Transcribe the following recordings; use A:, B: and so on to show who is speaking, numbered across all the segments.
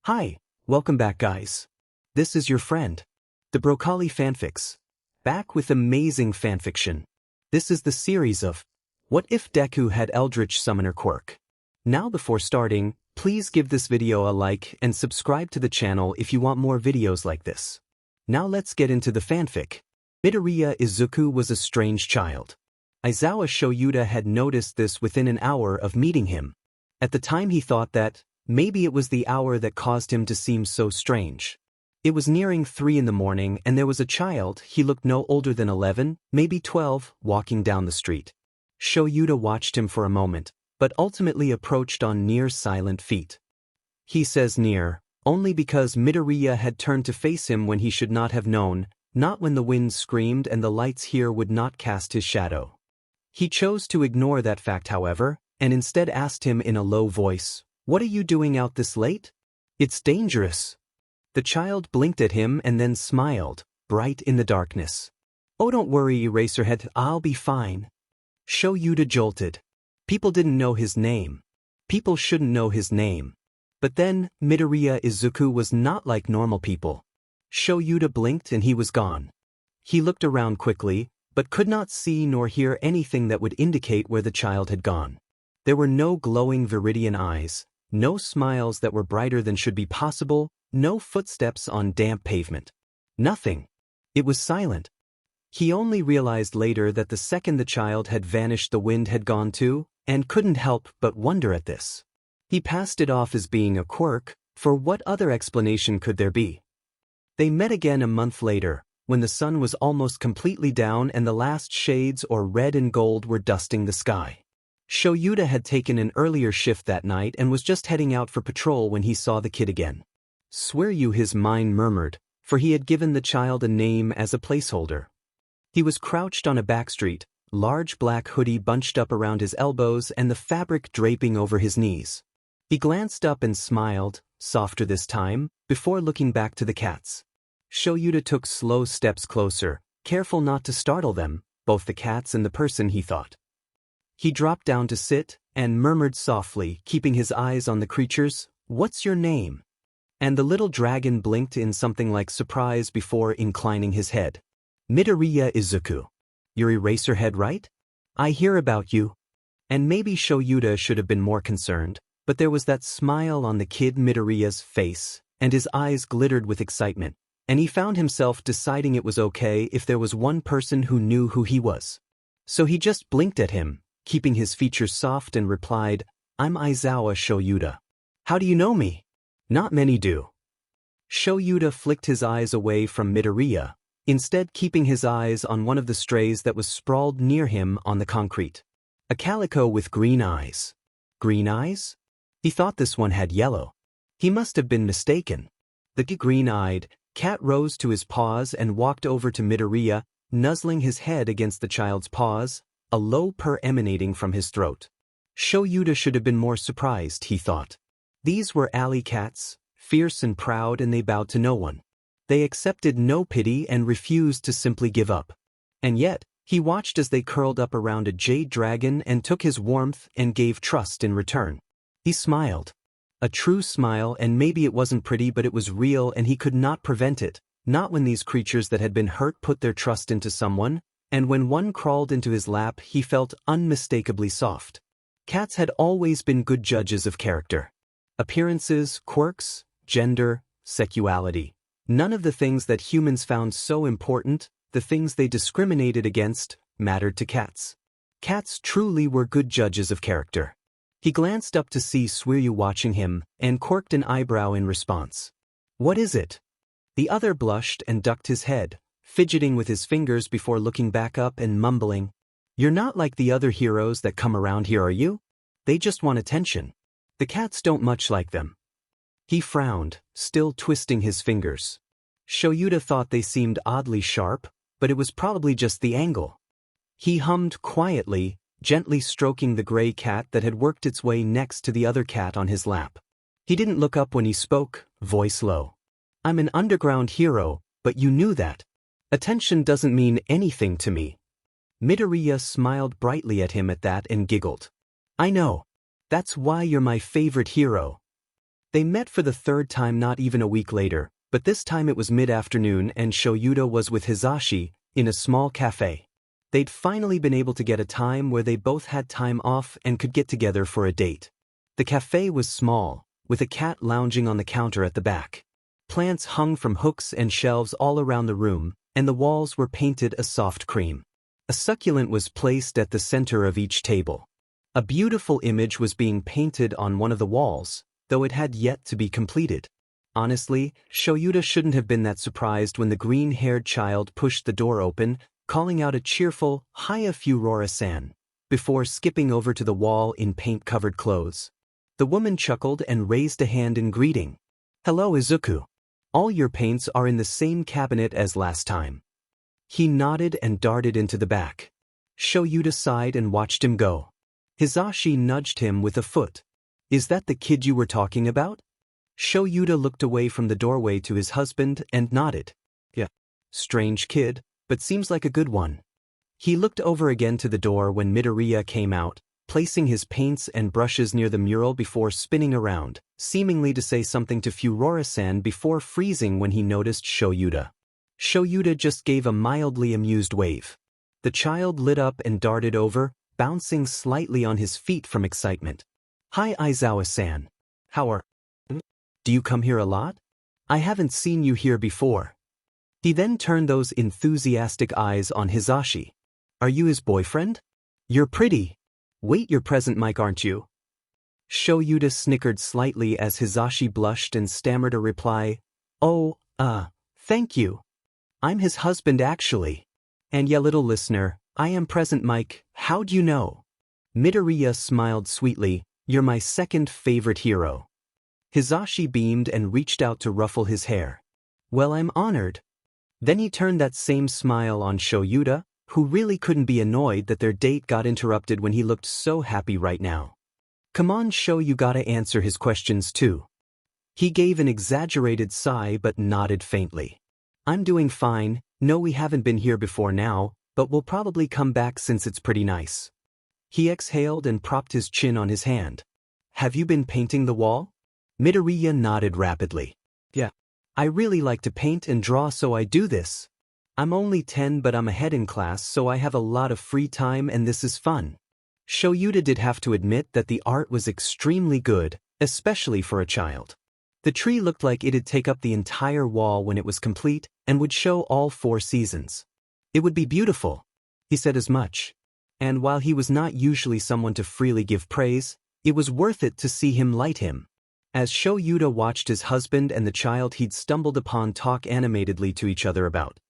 A: Hi, welcome back guys. This is your friend, the Broccoli Fanfics, back with amazing fanfiction. This is the series of What If Deku Had Eldritch Summoner Quirk. Now before starting, please give this video a like and subscribe to the channel if you want more videos like this. Now let's get into the fanfic. Midoriya Izuku was a strange child. Aizawa Shouta had noticed this within an hour of meeting him. At the time he thought that maybe it was the hour that caused him to seem so strange. It was nearing 3 in the morning and there was a child, he looked no older than 11, maybe 12, walking down the street. Shouta watched him for a moment, but ultimately approached on near silent feet. He says near, only because Midoriya had turned to face him when he should not have known, not when the wind screamed and the lights here would not cast his shadow. He chose to ignore that fact however, and instead asked him in a low voice, "What are you doing out this late? It's dangerous." The child blinked at him and then smiled, bright in the darkness. "Oh, don't worry, Eraserhead, I'll be fine." Shouta jolted. People didn't know his name. People shouldn't know his name. But then, Midoriya Izuku was not like normal people. Shouta blinked and he was gone. He looked around quickly, but could not see nor hear anything that would indicate where the child had gone. There were no glowing viridian eyes, no smiles that were brighter than should be possible, no footsteps on damp pavement. Nothing. It was silent. He only realized later that the second the child had vanished the wind had gone too, and couldn't help but wonder at this. He passed it off as being a quirk, for what other explanation could there be? They met again a month later, when the sun was almost completely down and the last shades or red and gold were dusting the sky. Shouta had taken an earlier shift that night and was just heading out for patrol when he saw the kid again. Swear you, his mind murmured, for he had given the child a name as a placeholder. He was crouched on a backstreet, large black hoodie bunched up around his elbows and the fabric draping over his knees. He glanced up and smiled, softer this time, before looking back to the cats. Shouta took slow steps closer, careful not to startle them, both the cats and the person he thought. He dropped down to sit, and murmured softly, keeping his eyes on the creatures, "What's your name?" And the little dragon blinked in something like surprise before inclining his head. "Midoriya Izuku. You're Eraserhead, right? I hear about you." And maybe Shouta should have been more concerned, but there was that smile on the kid Midoriya's face, and his eyes glittered with excitement, and he found himself deciding it was okay if there was one person who knew who he was. So he just blinked at him, keeping his features soft, and replied, "I'm Aizawa Shouta. How do you know me?" "Not many do." Shouta flicked his eyes away from Midoriya, instead keeping his eyes on one of the strays that was sprawled near him on the concrete. A calico with green eyes. Green eyes? He thought this one had yellow. He must have been mistaken. The green-eyed cat rose to his paws and walked over to Midoriya, nuzzling his head against the child's paws, a low purr emanating from his throat. Shouta should have been more surprised, he thought. These were alley cats, fierce and proud, and they bowed to no one. They accepted no pity and refused to simply give up. And yet, he watched as they curled up around a jade dragon and took his warmth and gave trust in return. He smiled. A true smile, and maybe it wasn't pretty but it was real and he could not prevent it, not when these creatures that had been hurt put their trust into someone, and when one crawled into his lap he felt unmistakably soft. Cats had always been good judges of character. Appearances, quirks, gender, sexuality. None of the things that humans found so important, the things they discriminated against, mattered to cats. Cats truly were good judges of character. He glanced up to see Suiryu watching him, and quirked an eyebrow in response. "What is it?" The other blushed and ducked his head, fidgeting with his fingers before looking back up and mumbling, "You're not like the other heroes that come around here, are you? They just want attention. The cats don't much like them." He frowned, still twisting his fingers. Shouta thought they seemed oddly sharp, but it was probably just the angle. He hummed quietly, gently stroking the gray cat that had worked its way next to the other cat on his lap. He didn't look up when he spoke, voice low. "I'm an underground hero, but you knew that. Attention doesn't mean anything to me." Midoriya smiled brightly at him at that and giggled. "I know. That's why you're my favorite hero." They met for the third time not even a week later, but this time it was mid-afternoon and Shouta was with Hisashi in a small cafe. They'd finally been able to get a time where they both had time off and could get together for a date. The cafe was small, with a cat lounging on the counter at the back. Plants hung from hooks and shelves all around the room, and the walls were painted a soft cream. A succulent was placed at the center of each table. A beautiful image was being painted on one of the walls, though it had yet to be completed. Honestly, Shouta shouldn't have been that surprised when the green-haired child pushed the door open, calling out a cheerful, "Hiya Furora-san," before skipping over to the wall in paint-covered clothes. The woman chuckled and raised a hand in greeting. "Hello Izuku. All your paints are in the same cabinet as last time." He nodded and darted into the back. Shouta sighed and watched him go. Hisashi nudged him with a foot. "Is that the kid you were talking about?" Shouta looked away from the doorway to his husband and nodded. "Yeah. Strange kid, but seems like a good one." He looked over again to the door when Midoriya came out, placing his paints and brushes near the mural before spinning around, seemingly to say something to Furora-san before freezing when he noticed Shouta. Shouta just gave a mildly amused wave. The child lit up and darted over, bouncing slightly on his feet from excitement. "Hi Aizawa-san. How are... Do you come here a lot? I haven't seen you here before." He then turned those enthusiastic eyes on Hisashi. "Are you his boyfriend? You're pretty. Wait, you're present Mike, aren't you?" Shouta snickered slightly as Hisashi blushed and stammered a reply. "Oh, thank you. I'm his husband actually. And yeah, little listener, I am present Mike, how'd you know?" Midoriya smiled sweetly. "You're my second favorite hero." Hisashi beamed and reached out to ruffle his hair. "Well, I'm honored." Then he turned that same smile on Shouta, who really couldn't be annoyed that their date got interrupted when he looked so happy right now. "Come on, you gotta answer his questions too." He gave an exaggerated sigh but nodded faintly. "I'm doing fine. No, we haven't been here before now, but we'll probably come back since it's pretty nice." He exhaled and propped his chin on his hand. "Have you been painting the wall?" Midoriya nodded rapidly. "Yeah. I really like to paint and draw, so I do this. I'm only 10 but I'm ahead in class, so I have a lot of free time and this is fun." Shouta did have to admit that the art was extremely good, especially for a child. The tree looked like it'd take up the entire wall when it was complete and would show all 4 seasons. "It would be beautiful." He said as much. And while he was not usually someone to freely give praise, it was worth it to see him light him. As Shouta watched his husband and the child he'd stumbled upon talk animatedly to each other about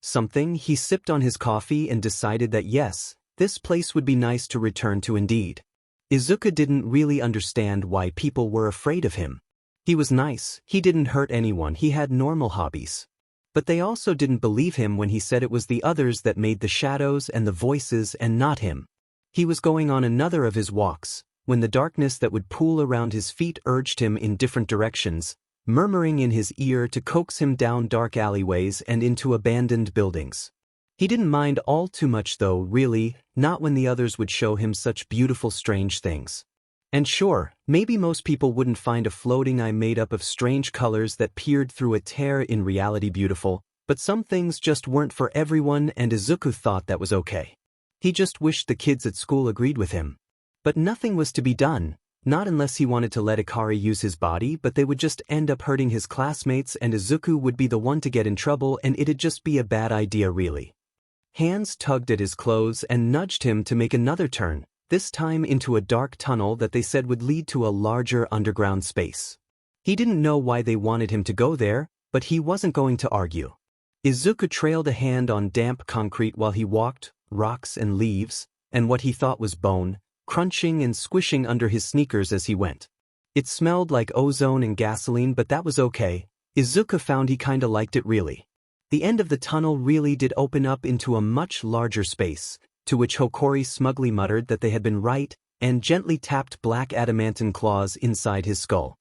A: something, he sipped on his coffee and decided that yes, this place would be nice to return to indeed. Izuku didn't really understand why people were afraid of him. He was nice, he didn't hurt anyone, he had normal hobbies. But they also didn't believe him when he said it was the others that made the shadows and the voices and not him. He was going on another of his walks, when the darkness that would pool around his feet urged him in different directions, murmuring in his ear to coax him down dark alleyways and into abandoned buildings. He didn't mind all too much though, really, not when the others would show him such beautiful strange things. And sure, maybe most people wouldn't find a floating eye made up of strange colors that peered through a tear in reality beautiful, but some things just weren't for everyone and Izuku thought that was okay. He just wished the kids at school agreed with him. But nothing was to be done, not unless he wanted to let Ikari use his body, but they would just end up hurting his classmates and Izuku would be the one to get in trouble and it'd just be a bad idea really. Hands tugged at his clothes and nudged him to make another turn, this time into a dark tunnel that they said would lead to a larger underground space. He didn't know why they wanted him to go there, but he wasn't going to argue. Izuku trailed a hand on damp concrete while he walked, rocks and leaves, and what he thought was bone, crunching and squishing under his sneakers as he went. It smelled like ozone and gasoline, but that was okay. Izuku found he kinda liked it really. The end of the tunnel really did open up into a much larger space, to which Hokori smugly muttered that they had been right, and gently tapped black adamantine claws inside his skull.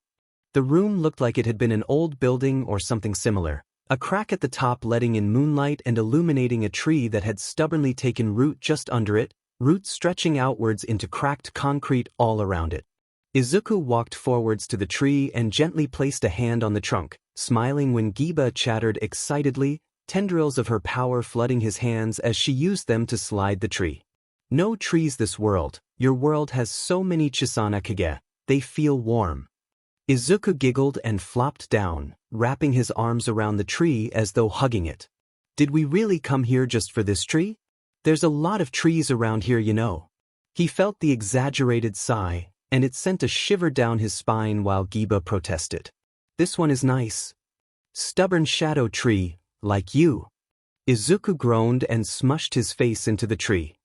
A: The room looked like it had been an old building or something similar, a crack at the top letting in moonlight and illuminating a tree that had stubbornly taken root just under it, roots stretching outwards into cracked concrete all around it. Izuku walked forwards to the tree and gently placed a hand on the trunk, smiling when Giba chattered excitedly, tendrils of her power flooding his hands as she used them to slide the tree. No trees this world, your world has so many Chisana Kage, they feel warm. Izuku giggled and flopped down, wrapping his arms around the tree as though hugging it. Did we really come here just for this tree? There's a lot of trees around here, you know. He felt the exaggerated sigh, and it sent a shiver down his spine while Giba protested. This one is nice. Stubborn shadow tree, like you. Izuku groaned and smushed his face into the tree.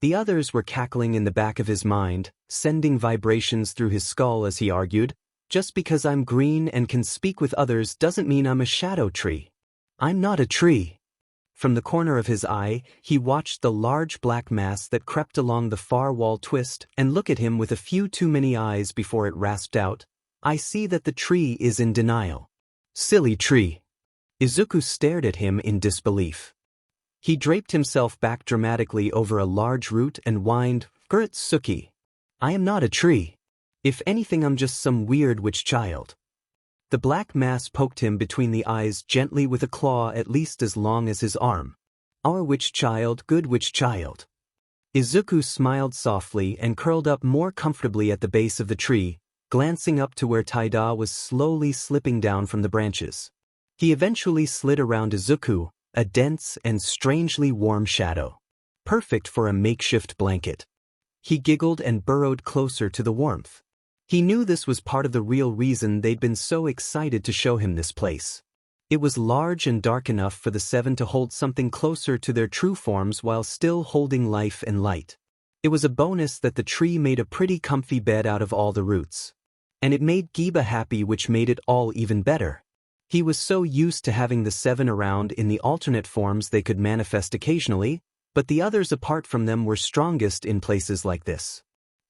A: The others were cackling in the back of his mind, sending vibrations through his skull as he argued, just because I'm green and can speak with others doesn't mean I'm a shadow tree. I'm not a tree. From the corner of his eye, he watched the large black mass that crept along the far wall twist and look at him with a few too many eyes before it rasped out, I see that the tree is in denial. Silly tree. Izuku stared at him in disbelief. He draped himself back dramatically over a large root and whined, Gurutsuki. I am not a tree. If anything, I'm just some weird witch child. The black mass poked him between the eyes gently with a claw at least as long as his arm. Our witch child, good witch child. Izuku smiled softly and curled up more comfortably at the base of the tree, glancing up to where Taida was slowly slipping down from the branches. He eventually slid around Izuku, a dense and strangely warm shadow. Perfect for a makeshift blanket. He giggled and burrowed closer to the warmth. He knew this was part of the real reason they'd been so excited to show him this place. It was large and dark enough for the seven to hold something closer to their true forms while still holding life and light. It was a bonus that the tree made a pretty comfy bed out of all the roots. And it made Giba happy, which made it all even better. He was so used to having the seven around in the alternate forms they could manifest occasionally, but the others apart from them were strongest in places like this.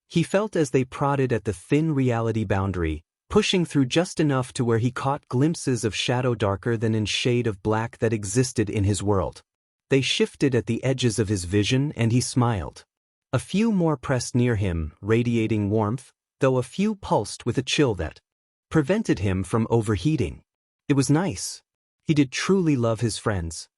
A: He felt as they prodded at the thin reality boundary, pushing through just enough to where he caught glimpses of shadow darker than in shade of black that existed in his world. They shifted at the edges of his vision and he smiled. A few more pressed near him, radiating warmth, though a few pulsed with a chill that prevented him from overheating. It was nice. He did truly love his friends.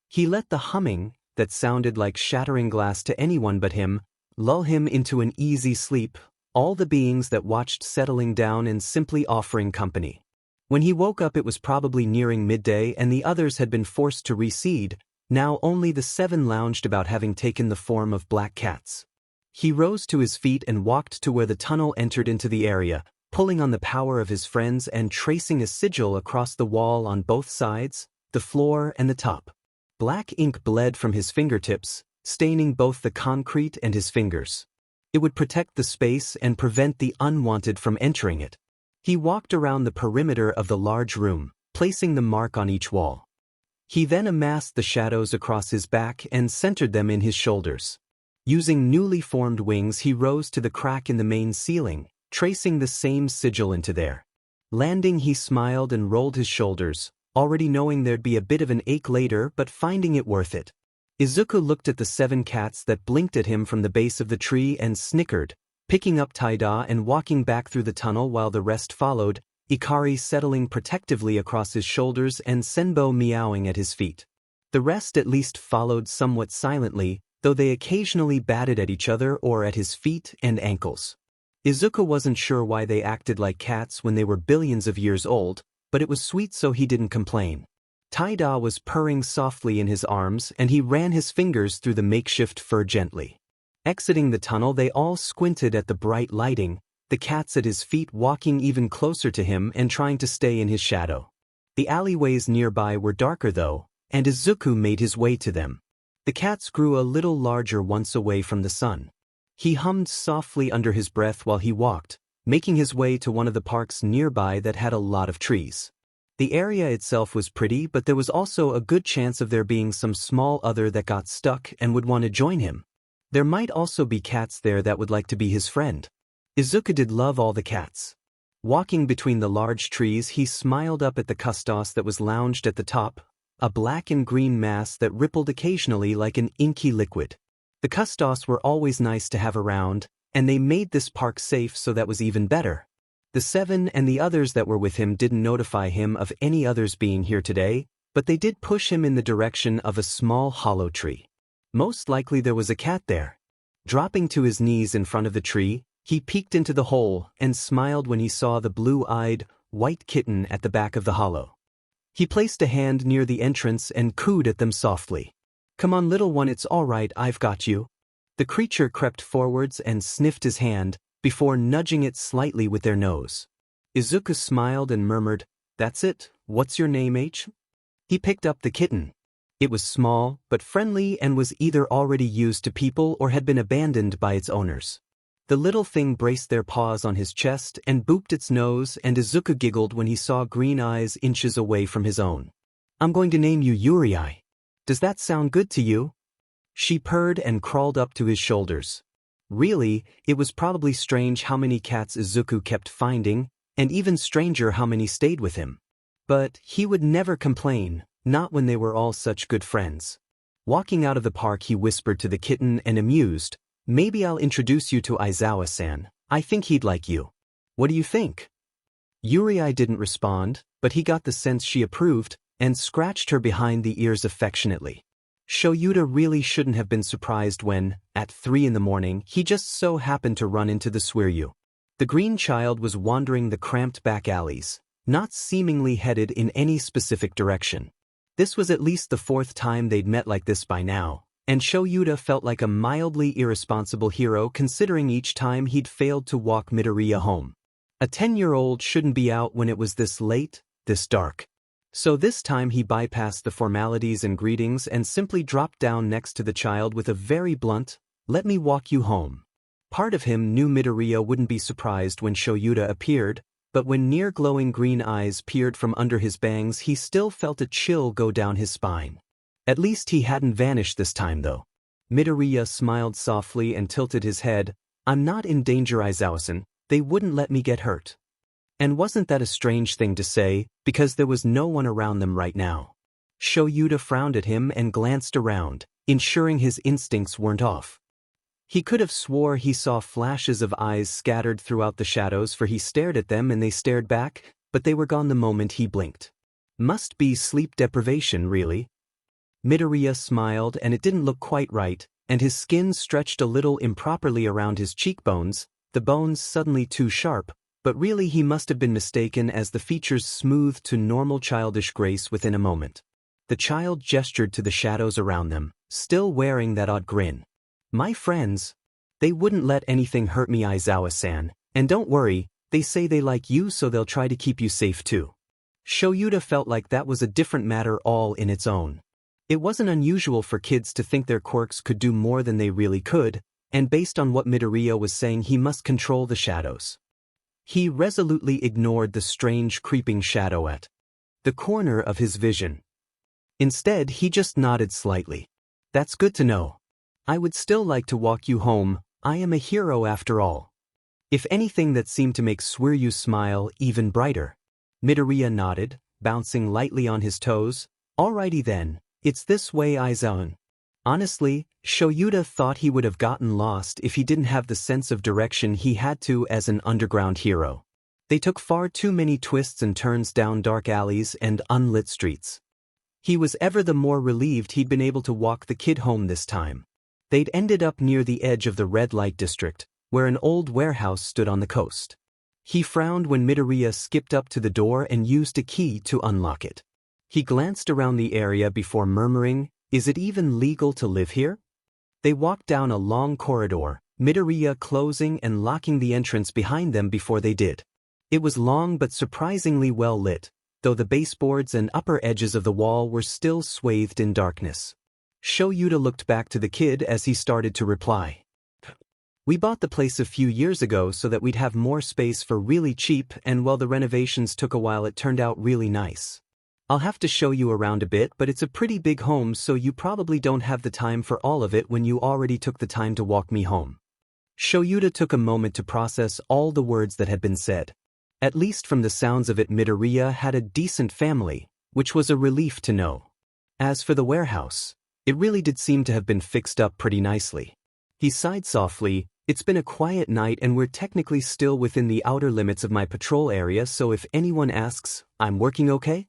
A: He let the humming, that sounded like shattering glass to anyone but him, lull him into an easy sleep, all the beings that watched settling down and simply offering company. When he woke up, it was probably nearing midday and the others had been forced to recede. Now only the seven lounged about, having taken the form of black cats. He rose to his feet and walked to where the tunnel entered into the area, pulling on the power of his friends and tracing a sigil across the wall on both sides, the floor and the top. Black ink bled from his fingertips, staining both the concrete and his fingers. It would protect the space and prevent the unwanted from entering it. He walked around the perimeter of the large room, placing the mark on each wall. He then amassed the shadows across his back and centered them in his shoulders. Using newly formed wings, he rose to the crack in the main ceiling, tracing the same sigil into there. Landing, he smiled and rolled his shoulders, already knowing there'd be a bit of an ache later but finding it worth it. Izuku looked at the seven cats that blinked at him from the base of the tree and snickered, picking up Taida and walking back through the tunnel while the rest followed, Ikari settling protectively across his shoulders and Senbo meowing at his feet. The rest at least followed somewhat silently, though they occasionally batted at each other or at his feet and ankles. Izuku wasn't sure why they acted like cats when they were billions of years old, but it was sweet so he didn't complain. Taida was purring softly in his arms and he ran his fingers through the makeshift fur gently. Exiting the tunnel, they all squinted at the bright lighting, the cats at his feet walking even closer to him and trying to stay in his shadow. The alleyways nearby were darker though, and Izuku made his way to them. The cats grew a little larger once away from the sun. He hummed softly under his breath while he walked, making his way to one of the parks nearby that had a lot of trees. The area itself was pretty, but there was also a good chance of there being some small other that got stuck and would want to join him. There might also be cats there that would like to be his friend. Izuku did love all the cats. Walking between the large trees, he smiled up at the custos that was lounged at the top, a black and green mass that rippled occasionally like an inky liquid. The custos were always nice to have around, and they made this park safe, so that was even better. The 7 and the others that were with him didn't notify him of any others being here today, but they did push him in the direction of a small hollow tree. Most likely there was a cat there. Dropping to his knees in front of the tree, he peeked into the hole and smiled when he saw the blue-eyed, white kitten at the back of the hollow. He placed a hand near the entrance and cooed at them softly. "Come on, little one, it's all right, I've got you." The creature crept forwards and sniffed his hand, before nudging it slightly with their nose. Izuku smiled and murmured, "That's it, what's your name, H?" He picked up the kitten. It was small, but friendly, and was either already used to people or had been abandoned by its owners. The little thing braced their paws on his chest and booped its nose, and Izuku giggled when he saw green eyes inches away from his own. "I'm going to name you Yuri. Does that sound good to you?" She purred and crawled up to his shoulders. Really, it was probably strange how many cats Izuku kept finding, and even stranger how many stayed with him. But he would never complain, not when they were all such good friends. Walking out of the park, he whispered to the kitten and amused, "Maybe I'll introduce you to Aizawa-san. I think he'd like you. What do you think?" Yuri didn't respond, but he got the sense she approved, and scratched her behind the ears affectionately. Shouta really shouldn't have been surprised when, at 3 in the morning, he just so happened to run into the Suiryu. The green child was wandering the cramped back alleys, not seemingly headed in any specific direction. This was at least the 4th time they'd met like this by now, and Shouta felt like a mildly irresponsible hero considering each time he'd failed to walk Midoriya home. A 10-year-old shouldn't be out when it was this late, this dark. So this time he bypassed the formalities and greetings and simply dropped down next to the child with a very blunt, "Let me walk you home." Part of him knew Midoriya wouldn't be surprised when Shouta appeared, but when near glowing green eyes peered from under his bangs, he still felt a chill go down his spine. At least he hadn't vanished this time, though. Midoriya smiled softly and tilted his head. "I'm not in danger, Aizawa-san. They wouldn't let me get hurt." And wasn't that a strange thing to say, because there was no one around them right now? Shouta frowned at him and glanced around, ensuring his instincts weren't off. He could have swore he saw flashes of eyes scattered throughout the shadows, for he stared at them and they stared back, but they were gone the moment he blinked. Must be sleep deprivation, really. Midoriya smiled, and it didn't look quite right, and his skin stretched a little improperly around his cheekbones, the bones suddenly too sharp, but really he must have been mistaken, as the features smoothed to normal childish grace within a moment. The child gestured to the shadows around them, still wearing that odd grin. "My friends. They wouldn't let anything hurt me, Aizawa-san, and don't worry, they say they like you, so they'll try to keep you safe too." Shouta felt like that was a different matter all in its own. It wasn't unusual for kids to think their quirks could do more than they really could, and based on what Midoriya was saying, he must control the shadows. He resolutely ignored the strange creeping shadow at the corner of his vision. Instead, he just nodded slightly. "That's good to know. I would still like to walk you home. I am a hero after all." If anything, that seemed to make Suiryu smile even brighter. Midoriya nodded, bouncing lightly on his toes. "Alrighty then, it's this way, Aizawa." Honestly, Shouta thought he would have gotten lost if he didn't have the sense of direction he had to as an underground hero. They took far too many twists and turns down dark alleys and unlit streets. He was ever the more relieved he'd been able to walk the kid home this time. They'd ended up near the edge of the red light district, where an old warehouse stood on the coast. He frowned when Midoriya skipped up to the door and used a key to unlock it. He glanced around the area before murmuring, "Is it even legal to live here?" They walked down a long corridor, Midoriya closing and locking the entrance behind them before they did. It was long but surprisingly well lit, though the baseboards and upper edges of the wall were still swathed in darkness. Shouta looked back to the kid as he started to reply. "We bought the place a few years ago so that we'd have more space for really cheap, and while the renovations took a while, it turned out really nice. I'll have to show you around a bit, but it's a pretty big home, so you probably don't have the time for all of it when you already took the time to walk me home." Shouta took a moment to process all the words that had been said. At least from the sounds of it, Midoriya had a decent family, which was a relief to know. As for the warehouse, it really did seem to have been fixed up pretty nicely. He sighed softly, It's been a quiet night and we're technically still within the outer limits of my patrol area, so if anyone asks, I'm working okay?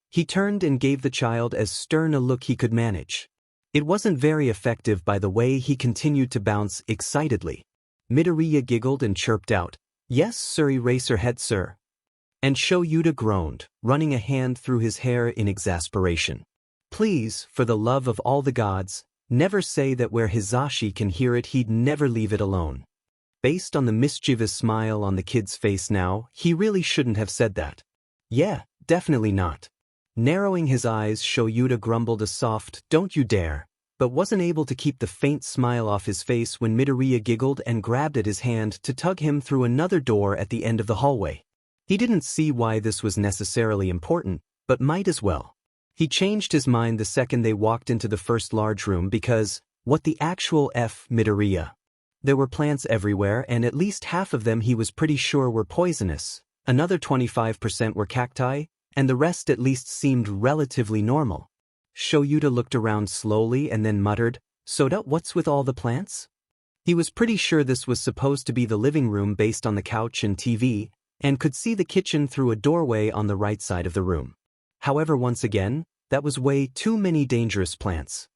A: He turned and gave the child as stern a look he could manage. It wasn't very effective by the way he continued to bounce excitedly. Midoriya giggled and chirped out, Yes, sir, eraser head, sir. And Shouta groaned, running a hand through his hair in exasperation. Please, for the love of all the gods, never say that where Hisashi can hear it he'd never leave it alone. Based on the mischievous smile on the kid's face now, he really shouldn't have said that. Yeah, definitely not. Narrowing his eyes, Shouta grumbled a soft, don't you dare, but wasn't able to keep the faint smile off his face when Midoriya giggled and grabbed at his hand to tug him through another door at the end of the hallway. He didn't see why this was necessarily important, but might as well. He changed his mind the second they walked into the first large room because, what the actual F, Midoriya? There were plants everywhere and at least half of them he was pretty sure were poisonous, another 25% were cacti, and the rest at least seemed relatively normal. Shouta looked around slowly and then muttered, Soda, what's with all the plants? He was pretty sure this was supposed to be the living room based on the couch and TV, and could see the kitchen through a doorway on the right side of the room. However, once again, that was way too many dangerous plants.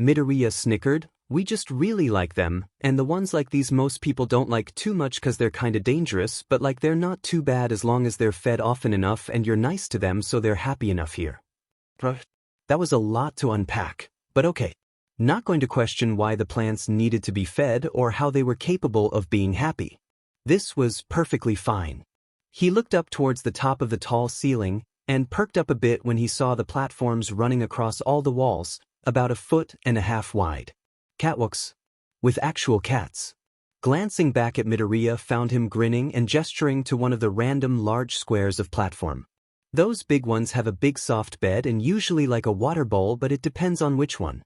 A: Midoriya snickered, we just really like them, and the ones like these most people don't like too much cause they're kinda dangerous, but like they're not too bad as long as they're fed often enough and you're nice to them so they're happy enough here. That was a lot to unpack, but okay. Not going to question why the plants needed to be fed or how they were capable of being happy. This was perfectly fine. He looked up towards the top of the tall ceiling and perked up a bit when he saw the platforms running across all the walls, about 1.5 feet wide. Catwalks. With actual cats. Glancing back at Midoriya found him grinning and gesturing to one of the random large squares of platform. Those big ones have a big soft bed and usually like a water bowl, but it depends on which one.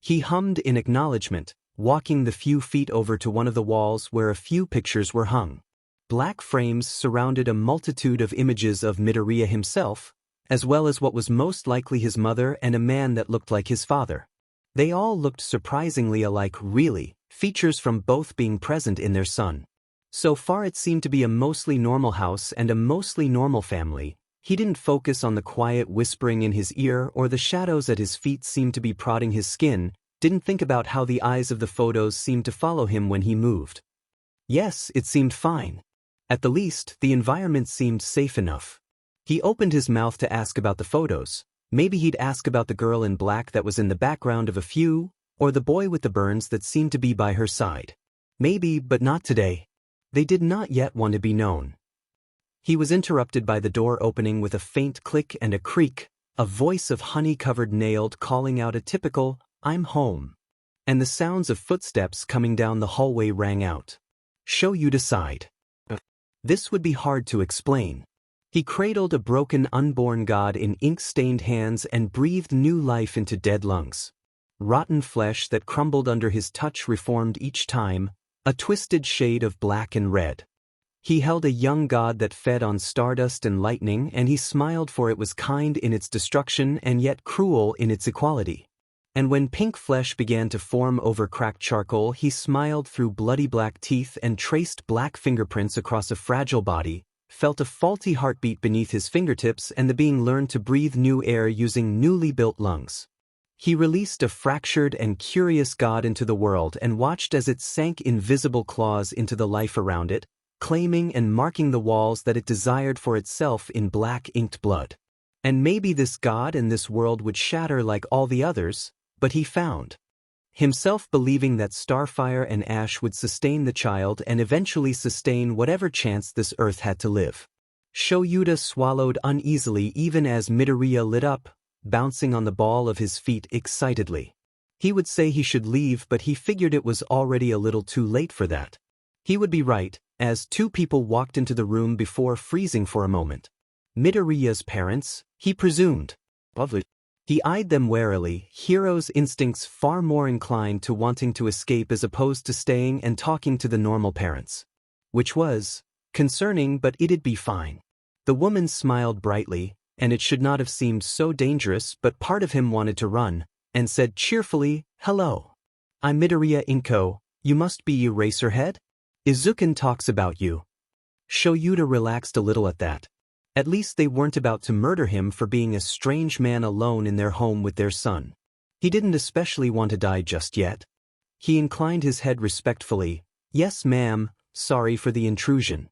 A: He hummed in acknowledgement, walking the few feet over to one of the walls where a few pictures were hung. Black frames surrounded a multitude of images of Midoriya himself, as well as what was most likely his mother and a man that looked like his father. They all looked surprisingly alike, really, features from both being present in their son. So far it seemed to be a mostly normal house and a mostly normal family. He didn't focus on the quiet whispering in his ear or the shadows at his feet seemed to be prodding his skin, didn't think about how the eyes of the photos seemed to follow him when he moved. Yes, it seemed fine. At the least, the environment seemed safe enough. He opened his mouth to ask about the photos. Maybe he'd ask about the girl in black that was in the background of a few, or the boy with the burns that seemed to be by her side. Maybe, but not today. They did not yet want to be known. He was interrupted by the door opening with a faint click and a creak, a voice of honey-covered nailed calling out a typical, I'm home. And the sounds of footsteps coming down the hallway rang out. Shouta sighed. This would be hard to explain. He cradled a broken unborn god in ink-stained hands and breathed new life into dead lungs. Rotten flesh that crumbled under his touch reformed each time, a twisted shade of black and red. He held a young god that fed on stardust and lightning, and he smiled for it was kind in its destruction and yet cruel in its equality. And when pink flesh began to form over cracked charcoal, he smiled through bloody black teeth and traced black fingerprints across a fragile body, felt a faulty heartbeat beneath his fingertips, and the being learned to breathe new air using newly built lungs. He released a fractured and curious god into the world and watched as it sank invisible claws into the life around it, claiming and marking the walls that it desired for itself in black inked blood. And maybe this god and this world would shatter like all the others, but he found himself believing that starfire and ash would sustain the child and eventually sustain whatever chance this earth had to live. Shouta swallowed uneasily even as Midoriya lit up, bouncing on the ball of his feet excitedly. He would say he should leave, but he figured it was already a little too late for that. He would be right, as two people walked into the room before freezing for a moment. Midoriya's parents, he presumed. Lovely. He eyed them warily, Hiro's instincts far more inclined to wanting to escape as opposed to staying and talking to the normal parents. Which was concerning, but it'd be fine. The woman smiled brightly, and it should not have seemed so dangerous, but part of him wanted to run, and said cheerfully, Hello. I'm Midoriya Izuku, You must be Eraserhead? Izuku talks about you. Shouta relaxed a little at that. At least they weren't about to murder him for being a strange man alone in their home with their son. He didn't especially want to die just yet. He inclined his head respectfully. Yes, ma'am, sorry for the intrusion.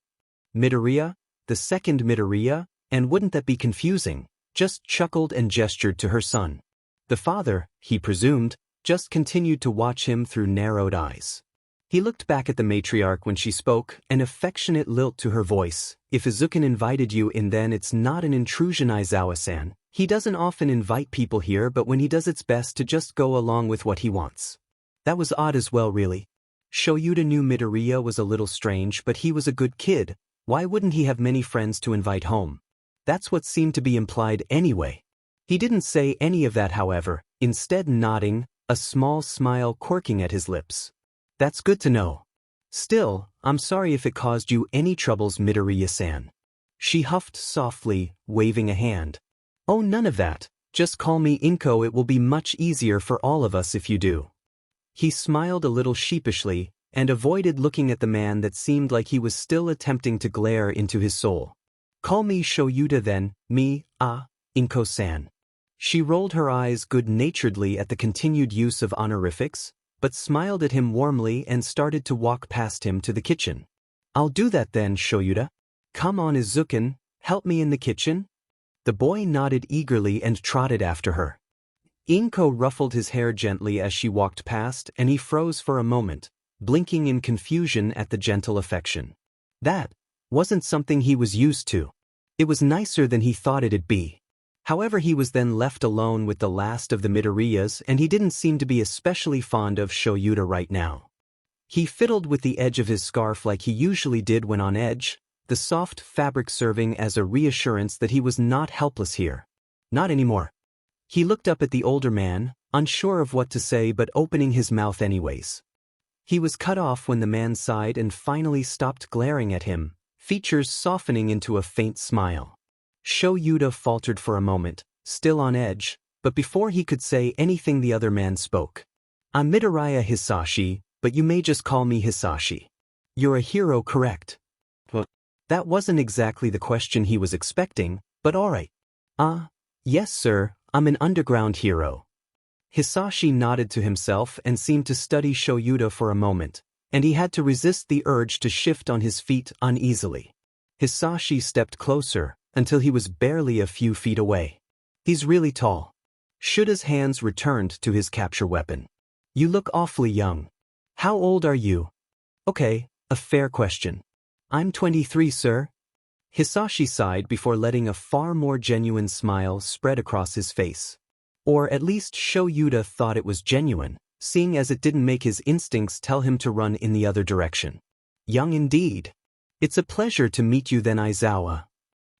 A: Midoriya? The second Midoriya? And wouldn't that be confusing? Just chuckled and gestured to her son. The father, he presumed, just continued to watch him through narrowed eyes. He looked back at the matriarch when she spoke, an affectionate lilt to her voice. If Izuku invited you in, then it's not an intrusion, Aizawa-san. He doesn't often invite people here, but when he does, it's best to just go along with what he wants. That was odd as well, really. Shouta knew Midoriya was a little strange, but he was a good kid. Why wouldn't he have many friends to invite home? That's what seemed to be implied anyway. He didn't say any of that, however, instead nodding, a small smile quirking at his lips. That's good to know. Still, I'm sorry if it caused you any troubles, Midoriya-san. She huffed softly, waving a hand. Oh, none of that. Just call me Inko. It will be much easier for all of us if you do. He smiled a little sheepishly, and avoided looking at the man that seemed like he was still attempting to glare into his soul. Call me Shouta then, Inko-san. She rolled her eyes good-naturedly at the continued use of honorifics, but smiled at him warmly and started to walk past him to the kitchen. I'll do that then, Shouta. Come on, Izuku, help me in the kitchen. The boy nodded eagerly and trotted after her. Inko ruffled his hair gently as she walked past, and he froze for a moment, blinking in confusion at the gentle affection. That wasn't something he was used to. It was nicer than he thought it'd be. However, he was then left alone with the last of the Midoriyas, and he didn't seem to be especially fond of Shouta right now. He fiddled with the edge of his scarf like he usually did when on edge, the soft fabric serving as a reassurance that he was not helpless here. Not anymore. He looked up at the older man, unsure of what to say but opening his mouth anyways. He was cut off when the man sighed and finally stopped glaring at him, features softening into a faint smile. Shouta faltered for a moment, still on edge, but before he could say anything the other man spoke. I'm Midoriya Hisashi, but you may just call me Hisashi. You're a hero, correct? Well, that wasn't exactly the question he was expecting, but alright. Yes sir, I'm an underground hero. Hisashi nodded to himself and seemed to study Shouta for a moment, and he had to resist the urge to shift on his feet uneasily. Hisashi stepped closer, until he was barely a few feet away. He's really tall. Shouda's hands returned to his capture weapon. You look awfully young. How old are you? Okay, a fair question. I'm 23, sir. Hisashi sighed before letting a far more genuine smile spread across his face. Or at least Shouta thought it was genuine, seeing as it didn't make his instincts tell him to run in the other direction. Young indeed. It's a pleasure to meet you then, Aizawa.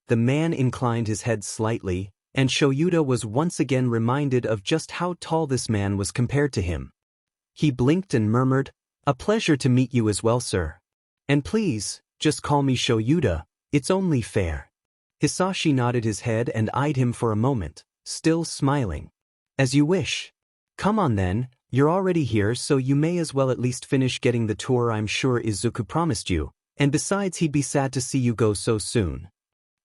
A: The man inclined his head slightly, and Shouta was once again reminded of just how tall this man was compared to him. He blinked and murmured, A pleasure to meet you as well, sir. And please, just call me Shouta, it's only fair. Hisashi nodded his head and eyed him for a moment, still smiling. As you wish. Come on then, you're already here so you may as well at least finish getting the tour I'm sure Izuku promised you, and besides he'd be sad to see you go so soon.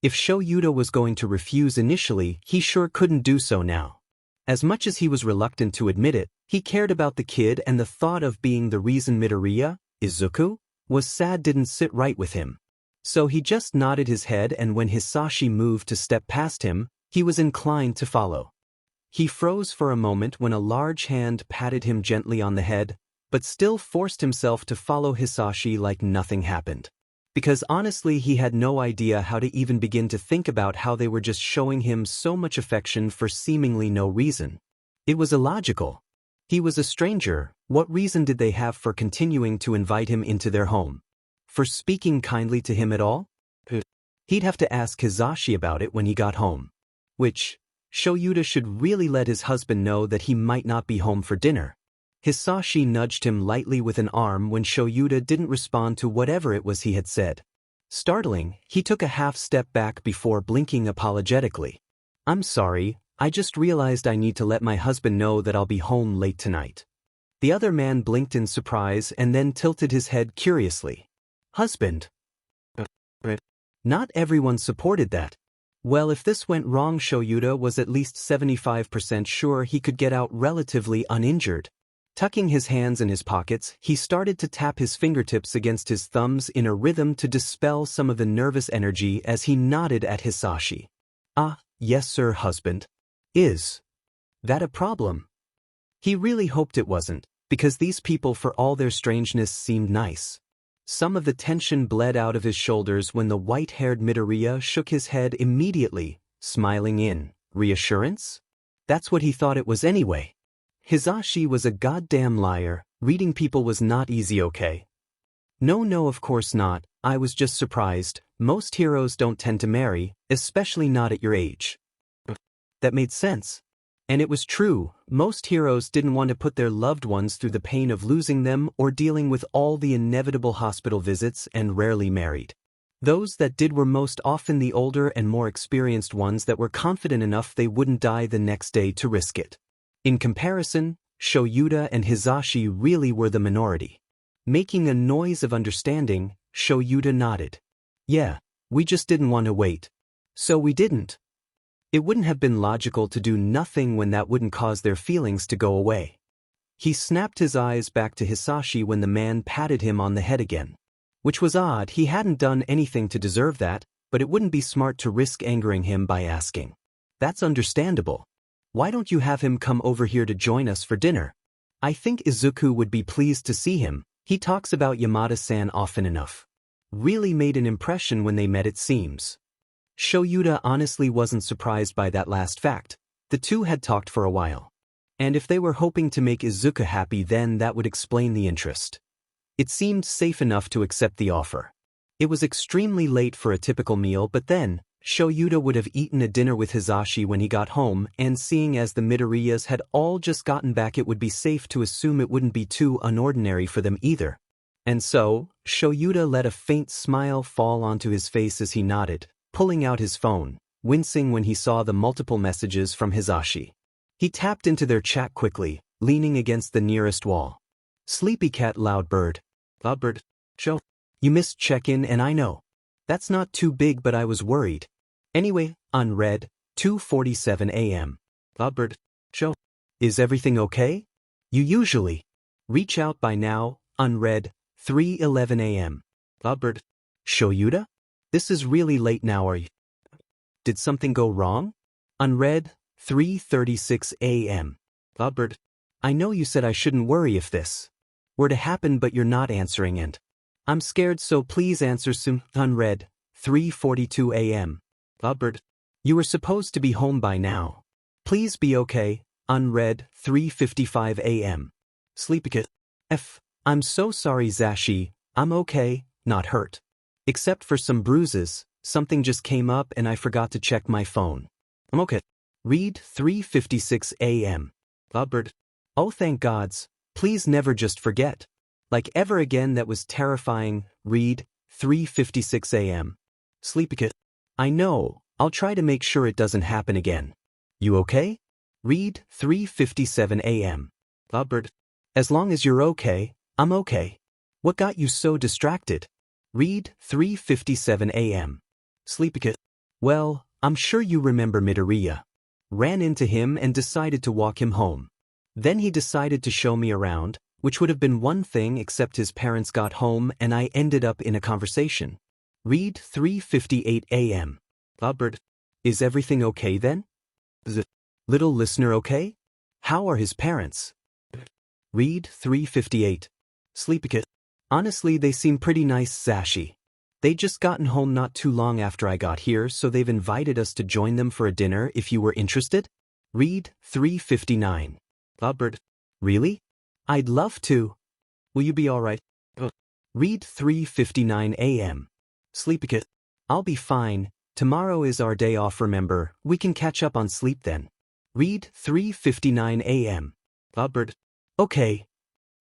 A: If Shouta was going to refuse initially, he sure couldn't do so now. As much as he was reluctant to admit it, he cared about the kid, and the thought of being the reason Midoriya, Izuku, was sad didn't sit right with him. So he just nodded his head, and when Hisashi moved to step past him, he was inclined to follow. He froze for a moment when a large hand patted him gently on the head, but still forced himself to follow Hisashi like nothing happened. Because honestly he had no idea how to even begin to think about how they were just showing him so much affection for seemingly no reason. It was illogical. He was a stranger, what reason did they have for continuing to invite him into their home? For speaking kindly to him at all? He'd have to ask Hisashi about it when he got home. Which, Shouta should really let his husband know that he might not be home for dinner. Hisashi nudged him lightly with an arm when Shouta didn't respond to whatever it was he had said. Startling, he took a half step back before blinking apologetically. I'm sorry, I just realized I need to let my husband know that I'll be home late tonight. The other man blinked in surprise and then tilted his head curiously. Husband. Not everyone supported that. Well, if this went wrong, Shouta was at least 75% sure he could get out relatively uninjured. Tucking his hands in his pockets, he started to tap his fingertips against his thumbs in a rhythm to dispel some of the nervous energy as he nodded at Hisashi. Ah, yes sir, husband. Is that a problem? He really hoped it wasn't, because these people, for all their strangeness, seemed nice. Some of the tension bled out of his shoulders when the white-haired Midoriya shook his head immediately, smiling in reassurance? That's what he thought it was anyway. Hisashi was a goddamn liar. Reading people was not easy, okay? No, of course not. I was just surprised. Most heroes don't tend to marry, especially not at your age. That made sense. And it was true. Most heroes didn't want to put their loved ones through the pain of losing them or dealing with all the inevitable hospital visits, and rarely married. Those that did were most often the older and more experienced ones that were confident enough they wouldn't die the next day to risk it. In comparison, Shouta and Hisashi really were the minority. Making a noise of understanding, Shouta nodded. Yeah, we just didn't want to wait. So we didn't. It wouldn't have been logical to do nothing when that wouldn't cause their feelings to go away. He snapped his eyes back to Hisashi when the man patted him on the head again. Which was odd. He hadn't done anything to deserve that, but it wouldn't be smart to risk angering him by asking. That's understandable. Why don't you have him come over here to join us for dinner? I think Izuku would be pleased to see him. He talks about Yamada-san often enough. Really made an impression when they met, it seems. Shouta honestly wasn't surprised by that last fact. The two had talked for a while. And if they were hoping to make Izuku happy, then that would explain the interest. It seemed safe enough to accept the offer. It was extremely late for a typical meal, but then, Shouta would have eaten a dinner with Hisashi when he got home, and seeing as the Midoriyas had all just gotten back, it would be safe to assume it wouldn't be too unordinary for them either. And so, Shouta let a faint smile fall onto his face as he nodded, pulling out his phone, wincing when he saw the multiple messages from Hisashi. He tapped into their chat quickly, leaning against the nearest wall. Sleepy cat, Loudbird. Loudbird, show. You missed check-in, and I know. That's not too big, but I was worried. Anyway, unread, 2:47 a.m. Loudbird, show. Is everything okay? You usually reach out by now. Unread, 3:11 a.m. Loudbird, Shouta? This is really late now, are you? Did something go wrong? Unread, 3:36 a.m. Loudbird, I know you said I shouldn't worry if this were to happen, but you're not answering, and I'm scared, so please answer soon. Unread, 3:42 a.m. Loudbird, you were supposed to be home by now. Please be okay. Unread, 3:55 a.m. Sleepycat, I'm so sorry, Zashi. I'm okay, not hurt. Except for some bruises. Something just came up and I forgot to check my phone. I'm okay. Read, 3:56 a.m. Loudbird, oh thank gods. Please never just forget. Like ever again, that was terrifying. Read, 3:56 a.m. Sleepycat, I know. I'll try to make sure it doesn't happen again. You okay? Read, 3:57 a.m. Loudbird, as long as you're okay, I'm okay. What got you so distracted? Read, 3:57 a.m. Sleepycat, well, I'm sure you remember Midoriya. Ran into him and decided to walk him home. Then he decided to show me around, which would have been one thing, except his parents got home and I ended up in a conversation. Read, 3:58 a.m. Loudbird, is everything okay then? Is it little listener okay? How are his parents? Read, 3:58. Sleepycat, honestly they seem pretty nice, Zashi. They'd just gotten home not too long after I got here, so they've invited us to join them for a dinner if you were interested. Read, 3:59. Loudbird, really? I'd love to. Will you be alright? Read, 3:59 a.m. Sleepycat, I'll be fine. Tomorrow is our day off, remember. We can catch up on sleep then. Read, 3:59 a.m. Loudbird, okay.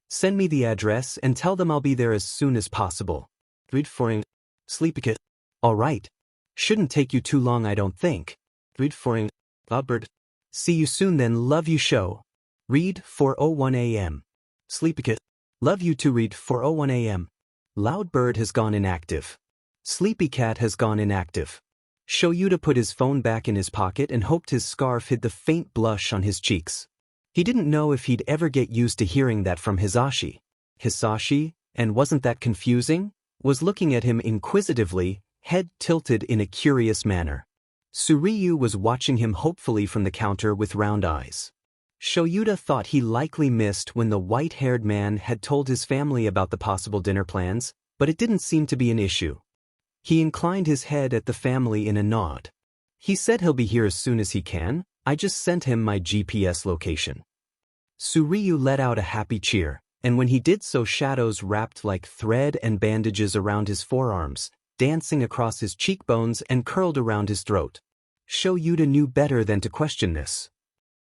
A: Send me the address and tell them I'll be there as soon as possible. Read, for Sleepycat, alright. Shouldn't take you too long, I don't think. Read, for Loudbird, see you soon then, love you show. Read, 4:01 a.m. Sleepy Cat. Love you to read 4:01 a.m. Loud Bird has gone inactive. Sleepy Cat has gone inactive. Shouta put his phone back in his pocket and hoped his scarf hid the faint blush on his cheeks. He didn't know if he'd ever get used to hearing that from Hisashi. Hisashi, and wasn't that confusing, was looking at him inquisitively, head tilted in a curious manner. Tsuryu was watching him hopefully from the counter with round eyes. Shouta thought he likely missed when the white-haired man had told his family about the possible dinner plans, but it didn't seem to be an issue. He inclined his head at the family in a nod. He said he'll be here as soon as he can. I just sent him my GPS location. Tsuryu let out a happy cheer, and when he did so, shadows wrapped like thread and bandages around his forearms, dancing across his cheekbones and curled around his throat. Shouta knew better than to question this.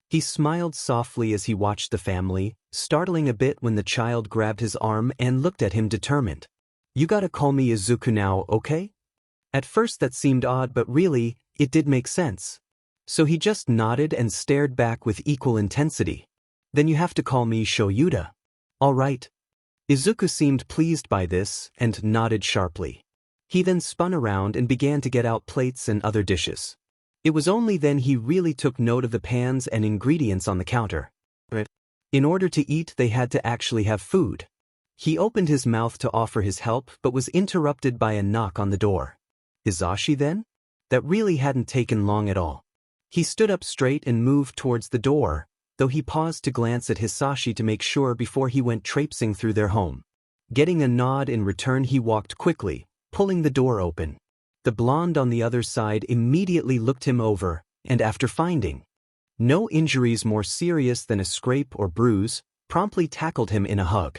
A: He smiled softly as he watched the family, startling a bit when the child grabbed his arm and looked at him determined. You gotta call me Izuku now, okay? At first that seemed odd, but really, it did make sense. So he just nodded and stared back with equal intensity. Then you have to call me Shouta. All right. Izuku seemed pleased by this and nodded sharply. He then spun around and began to get out plates and other dishes. It was only then he really took note of the pans and ingredients on the counter. In order to eat, they had to actually have food. He opened his mouth to offer his help but was interrupted by a knock on the door. Hisashi then? That really hadn't taken long at all. He stood up straight and moved towards the door, though he paused to glance at Hisashi to make sure before he went traipsing through their home. Getting a nod in return, he walked quickly, pulling the door open. The blonde on the other side immediately looked him over, and after finding no injuries more serious than a scrape or bruise, promptly tackled him in a hug.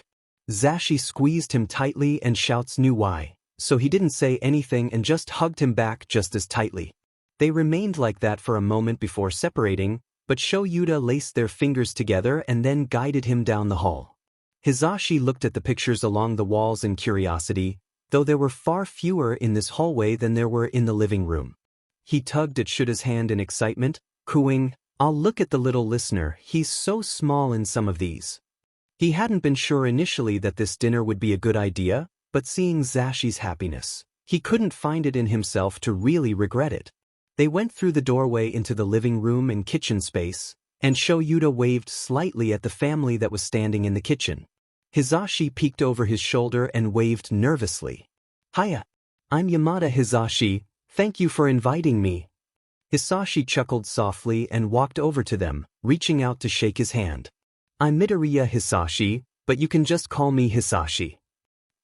A: Zashi squeezed him tightly and Shouts knew why, so he didn't say anything and just hugged him back just as tightly. They remained like that for a moment before separating, but Shouta laced their fingers together and then guided him down the hall. Hisashi looked at the pictures along the walls in curiosity, though there were far fewer in this hallway than there were in the living room. He tugged at Shuta's hand in excitement, cooing, "I'll look at the little listener, he's so small in some of these." He hadn't been sure initially that this dinner would be a good idea, but seeing Zashi's happiness, he couldn't find it in himself to really regret it. They went through the doorway into the living room and kitchen space, and Shouta waved slightly at the family that was standing in the kitchen. Hisashi peeked over his shoulder and waved nervously. "Hiya. I'm Yamada Hisashi, thank you for inviting me." Hisashi chuckled softly and walked over to them, reaching out to shake his hand. "I'm Midoriya Hisashi, but you can just call me Hisashi."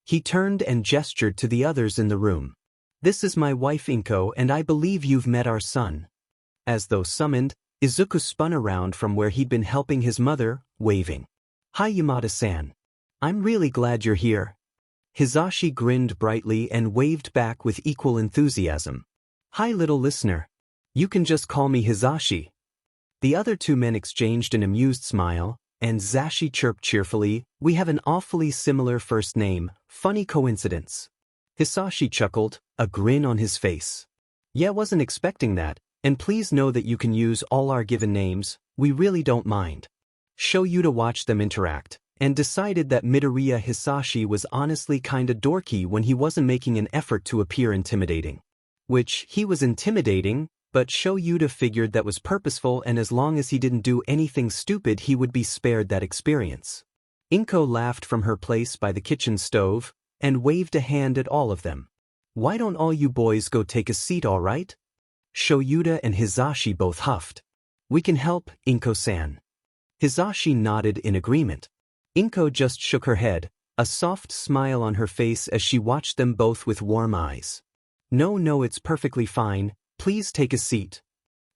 A: He turned and gestured to the others in the room. "This is my wife Inko, and I believe you've met our son." As though summoned, Izuku spun around from where he'd been helping his mother, waving. "Hi Yamada-san. I'm really glad you're here." Hisashi grinned brightly and waved back with equal enthusiasm. "Hi little listener. You can just call me Hisashi." The other two men exchanged an amused smile, and Zashi chirped cheerfully, "We have an awfully similar first name, funny coincidence." Hisashi chuckled, a grin on his face. "Yeah, wasn't expecting that, and please know that you can use all our given names, we really don't mind." Shouta watched them interact, and decided that Midoriya Hisashi was honestly kinda dorky when he wasn't making an effort to appear intimidating. Which, he was intimidating, but Shouta figured that was purposeful, and as long as he didn't do anything stupid he would be spared that experience. Inko laughed from her place by the kitchen stove, and waved a hand at all of them. "Why don't all you boys go take a seat, all right?" Shouta and Hisashi both huffed. "We can help, Inko-san." Hisashi nodded in agreement. Inko just shook her head, a soft smile on her face as she watched them both with warm eyes. No, it's perfectly fine, please take a seat."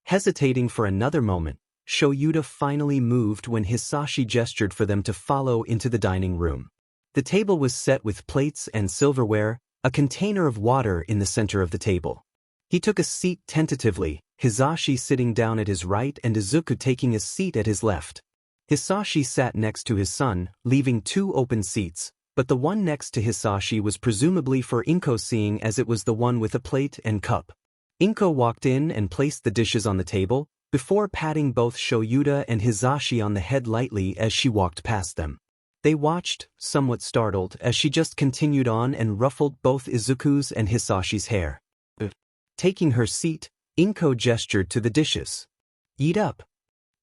A: Hesitating for another moment, Shouta finally moved when Hisashi gestured for them to follow into the dining room. The table was set with plates and silverware, a container of water in the center of the table. He took a seat tentatively, Hisashi sitting down at his right and Izuku taking a seat at his left. Hisashi sat next to his son, leaving two open seats, but the one next to Hisashi was presumably for Inko, seeing as it was the one with a plate and cup. Inko walked in and placed the dishes on the table, before patting both Shouta and Hisashi on the head lightly as she walked past them. They watched, somewhat startled, as she just continued on and ruffled both Izuku's and Hisashi's hair. Taking her seat, Inko gestured to the dishes. "Eat up."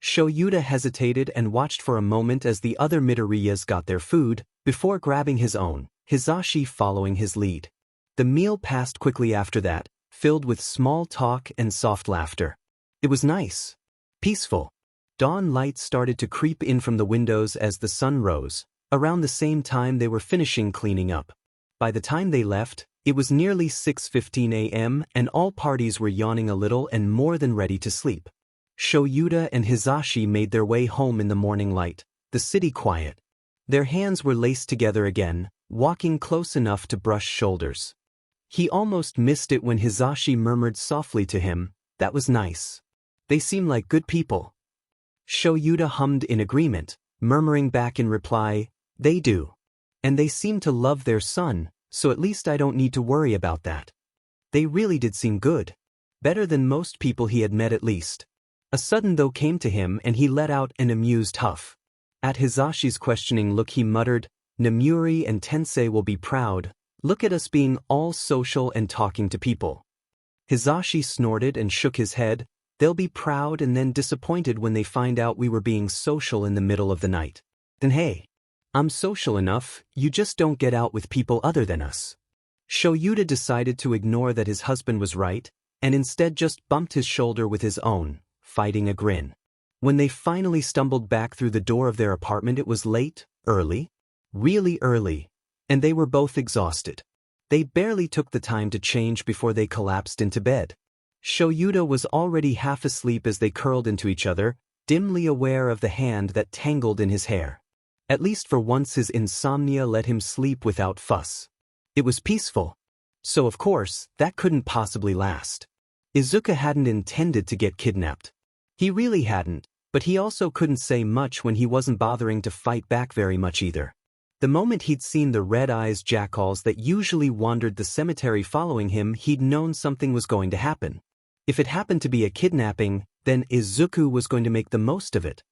A: Shouta hesitated and watched for a moment as the other Midoriyas got their food, before grabbing his own, Hisashi following his lead. The meal passed quickly after that, filled with small talk and soft laughter. It was nice. Peaceful. Dawn light started to creep in from the windows as the sun rose, around the same time they were finishing cleaning up. By the time they left, it was nearly 6:15 a.m. and all parties were yawning a little and more than ready to sleep. Shouta and Hisashi made their way home in the morning light, the city quiet. Their hands were laced together again, walking close enough to brush shoulders. He almost missed it when Hisashi murmured softly to him, "That was nice. They seem like good people." Shouta hummed in agreement, murmuring back in reply, "They do. And they seem to love their son, so at least I don't need to worry about that." They really did seem good. Better than most people he had met at least. A sudden though came to him and he let out an amused huff. At Hisashi's questioning look he muttered, "Namuri and Tensei will be proud. Look at us being all social and talking to people." Hisashi snorted and shook his head. "They'll be proud and then disappointed when they find out we were being social in the middle of the night. Then hey, I'm social enough, you just don't get out with people other than us." Shouta decided to ignore that his husband was right, and instead just bumped his shoulder with his own, fighting a grin. When they finally stumbled back through the door of their apartment it was late, early, really early, and they were both exhausted. They barely took the time to change before they collapsed into bed. Shouta was already half asleep as they curled into each other, dimly aware of the hand that tangled in his hair. At least for once his insomnia let him sleep without fuss. It was peaceful. So of course, that couldn't possibly last. Izuku hadn't intended to get kidnapped. He really hadn't, but he also couldn't say much when he wasn't bothering to fight back very much either. The moment he'd seen the red-eyes jackals that usually wandered the cemetery following him, he'd known something was going to happen. If it happened to be a kidnapping, then Izuku was going to make the most of it.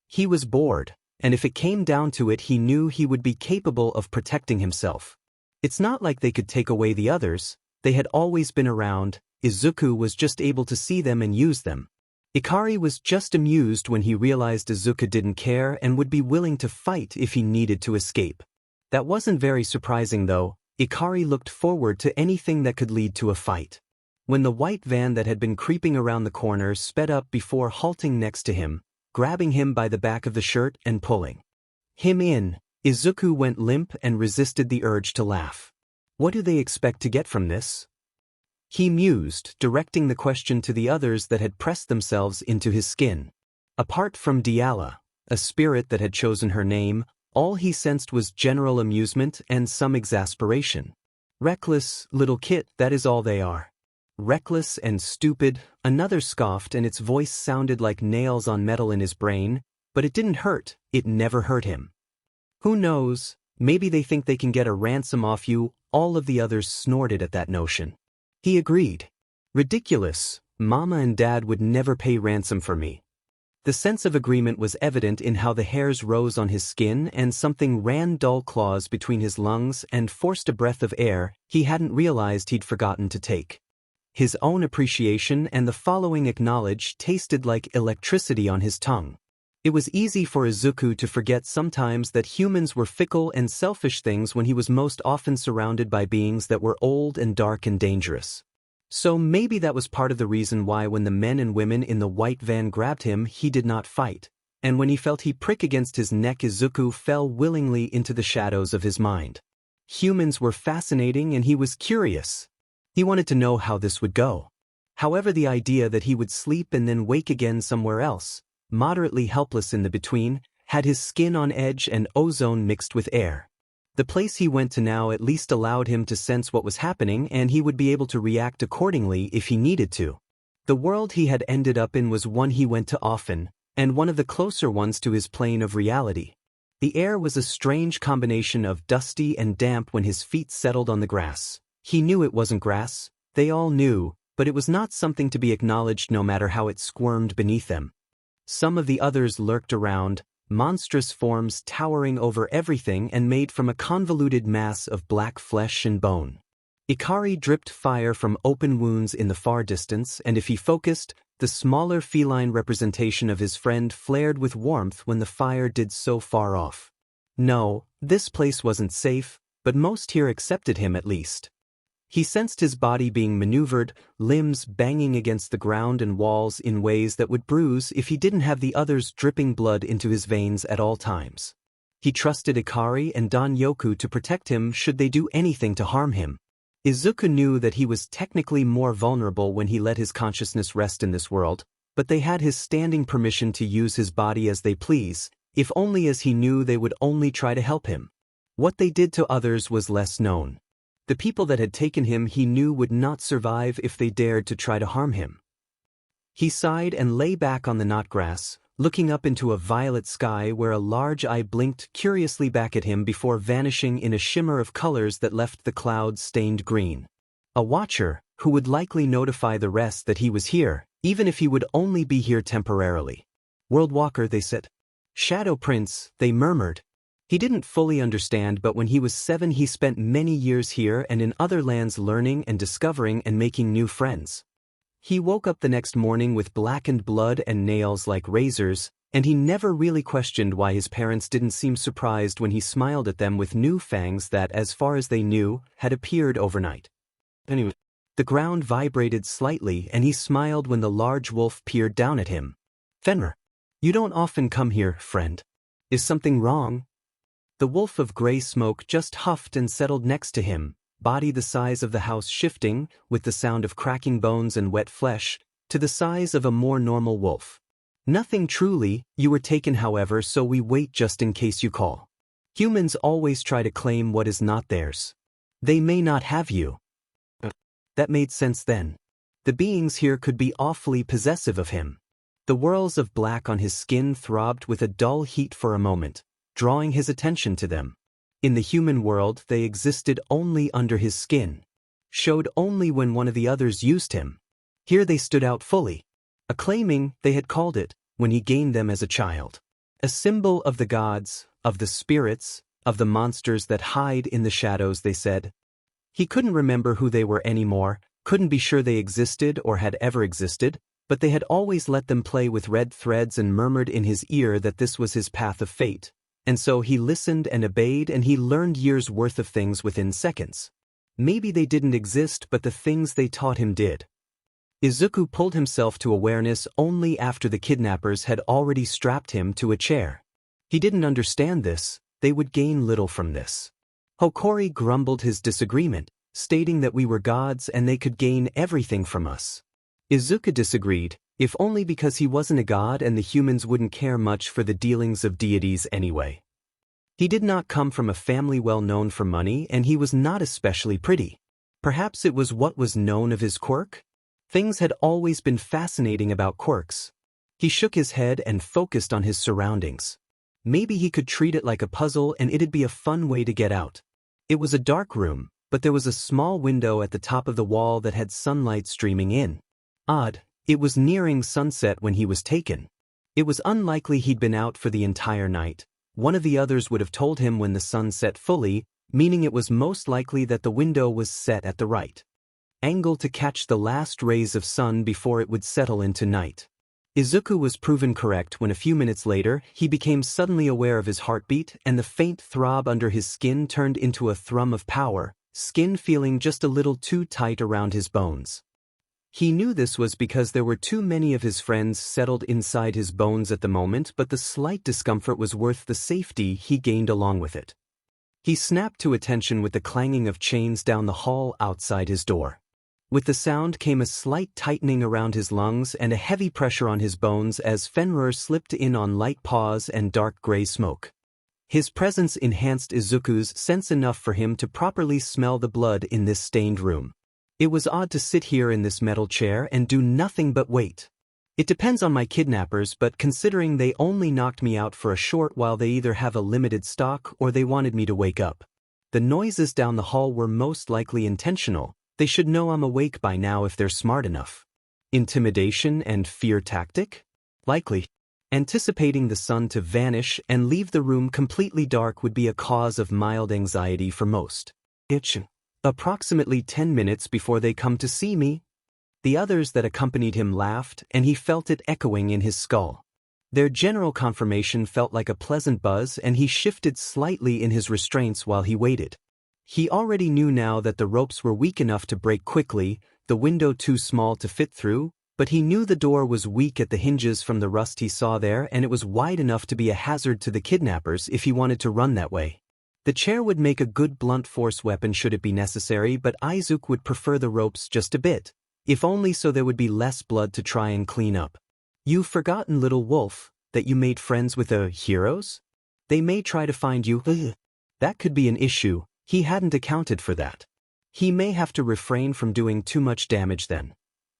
A: He was bored, and if it came down to it he knew he would be capable of protecting himself. It's not like they could take away the others, they had always been around, Izuku was just able to see them and use them. Ikari was just amused when he realized Izuku didn't care and would be willing to fight if he needed to escape. That wasn't very surprising though, Ikari looked forward to anything that could lead to a fight. When the white van that had been creeping around the corner sped up before halting next to him, grabbing him by the back of the shirt and pulling him in, Izuku went limp and resisted the urge to laugh. What do they expect to get from this? He mused, directing the question to the others that had pressed themselves into his skin. Apart from Diala, a spirit that had chosen her name, all he sensed was general amusement and some exasperation. Reckless, little kid, that is all they are. Reckless and stupid, another scoffed and its voice sounded like nails on metal in his brain, but it didn't hurt, it never hurt him. Who knows, maybe they think they can get a ransom off you, all of the others snorted at that notion. He agreed. Ridiculous, Mama and Dad would never pay ransom for me. The sense of agreement was evident in how the hairs rose on his skin and something ran dull claws between his lungs and forced a breath of air he hadn't realized he'd forgotten to take. His own appreciation and the following acknowledge tasted like electricity on his tongue. It was easy for Izuku to forget sometimes that humans were fickle and selfish things when he was most often surrounded by beings that were old and dark and dangerous. So maybe that was part of the reason why when the men and women in the white van grabbed him he did not fight, and when he felt he prick against his neck Izuku fell willingly into the shadows of his mind. Humans were fascinating and he was curious. He wanted to know how this would go. However, the idea that he would sleep and then wake again somewhere else, moderately helpless in the between, had his skin on edge and ozone mixed with air. The place he went to now at least allowed him to sense what was happening and he would be able to react accordingly if he needed to. The world he had ended up in was one he went to often, and one of the closer ones to his plane of reality. The air was a strange combination of dusty and damp when his feet settled on the grass. He knew it wasn't grass, they all knew, but it was not something to be acknowledged no matter how it squirmed beneath them. Some of the others lurked around, monstrous forms towering over everything and made from a convoluted mass of black flesh and bone. Ikari dripped fire from open wounds in the far distance, and if he focused, the smaller feline representation of his friend flared with warmth when the fire did so far off. No, this place wasn't safe, but most here accepted him at least. He sensed his body being maneuvered, limbs banging against the ground and walls in ways that would bruise if he didn't have the others dripping blood into his veins at all times. He trusted Ikari and Don Yoku to protect him should they do anything to harm him. Izuku knew that he was technically more vulnerable when he let his consciousness rest in this world, but they had his standing permission to use his body as they please, if only as he knew they would only try to help him. What they did to others was less known. The people that had taken him he knew would not survive if they dared to try to harm him. He sighed and lay back on the knot grass, looking up into a violet sky where a large eye blinked curiously back at him before vanishing in a shimmer of colors that left the clouds stained green. A watcher, who would likely notify the rest that he was here, even if he would only be here temporarily. World Walker, they said. Shadow Prince, they murmured. He didn't fully understand, but when he was 7 he spent many years here and in other lands learning and discovering and making new friends. He woke up the next morning with blackened blood and nails like razors, and he never really questioned why his parents didn't seem surprised when he smiled at them with new fangs that, as far as they knew, had appeared overnight. Anyway, the ground vibrated slightly and he smiled when the large wolf peered down at him. Fenrir, you don't often come here, friend. Is something wrong? The wolf of gray smoke just huffed and settled next to him, body the size of the house shifting, with the sound of cracking bones and wet flesh, to the size of a more normal wolf. Nothing truly, you were taken however, so we wait just in case you call. Humans always try to claim what is not theirs. They may not have you. That made sense then. The beings here could be awfully possessive of him. The whorls of black on his skin throbbed with a dull heat for a moment, drawing his attention to them. In the human world they existed only under his skin, showed only when one of the others used him. Here they stood out fully, acclaiming, they had called it, when he gained them as a child. A symbol of the gods, of the spirits, of the monsters that hide in the shadows, they said. He couldn't remember who they were anymore, couldn't be sure they existed or had ever existed, but they had always let them play with red threads and murmured in his ear that this was his path of fate. And so he listened and obeyed, and he learned years' worth of things within seconds. Maybe they didn't exist, but the things they taught him did. Izuku pulled himself to awareness only after the kidnappers had already strapped him to a chair. He didn't understand this, they would gain little from this. Hokori grumbled his disagreement, stating that we were gods and they could gain everything from us. Izuku disagreed, if only because he wasn't a god and the humans wouldn't care much for the dealings of deities anyway. He did not come from a family well known for money, and he was not especially pretty. Perhaps it was what was known of his quirk? Things had always been fascinating about quirks. He shook his head and focused on his surroundings. Maybe he could treat it like a puzzle and it'd be a fun way to get out. It was a dark room, but there was a small window at the top of the wall that had sunlight streaming in. Odd. It was nearing sunset when he was taken. It was unlikely he'd been out for the entire night. One of the others would have told him when the sun set fully, meaning it was most likely that the window was set at the right angle to catch the last rays of sun before it would settle into night. Izuku was proven correct when a few minutes later he became suddenly aware of his heartbeat, and the faint throb under his skin turned into a thrum of power, skin feeling just a little too tight around his bones. He knew this was because there were too many of his friends settled inside his bones at the moment, but the slight discomfort was worth the safety he gained along with it. He snapped to attention with the clanging of chains down the hall outside his door. With the sound came a slight tightening around his lungs and a heavy pressure on his bones as Fenrir slipped in on light paws and dark gray smoke. His presence enhanced Izuku's sense enough for him to properly smell the blood in this stained room. It was odd to sit here in this metal chair and do nothing but wait. It depends on my kidnappers, but considering they only knocked me out for a short while, they either have a limited stock or they wanted me to wake up. The noises down the hall were most likely intentional. They should know I'm awake by now if they're smart enough. Intimidation and fear tactic? Likely. Anticipating the sun to vanish and leave the room completely dark would be a cause of mild anxiety for most. Approximately 10 minutes before they come to see me. The others that accompanied him laughed, and he felt it echoing in his skull. Their general confirmation felt like a pleasant buzz, and he shifted slightly in his restraints while he waited. He already knew now that the ropes were weak enough to break quickly, the window too small to fit through, but he knew the door was weak at the hinges from the rust he saw there, and it was wide enough to be a hazard to the kidnappers if he wanted to run that way. The chair would make a good blunt force weapon should it be necessary, but Izuku would prefer the ropes just a bit, if only so there would be less blood to try and clean up. You've forgotten, little wolf, that you made friends with the heroes? They may try to find you. That could be an issue. He hadn't accounted for that. He may have to refrain from doing too much damage then.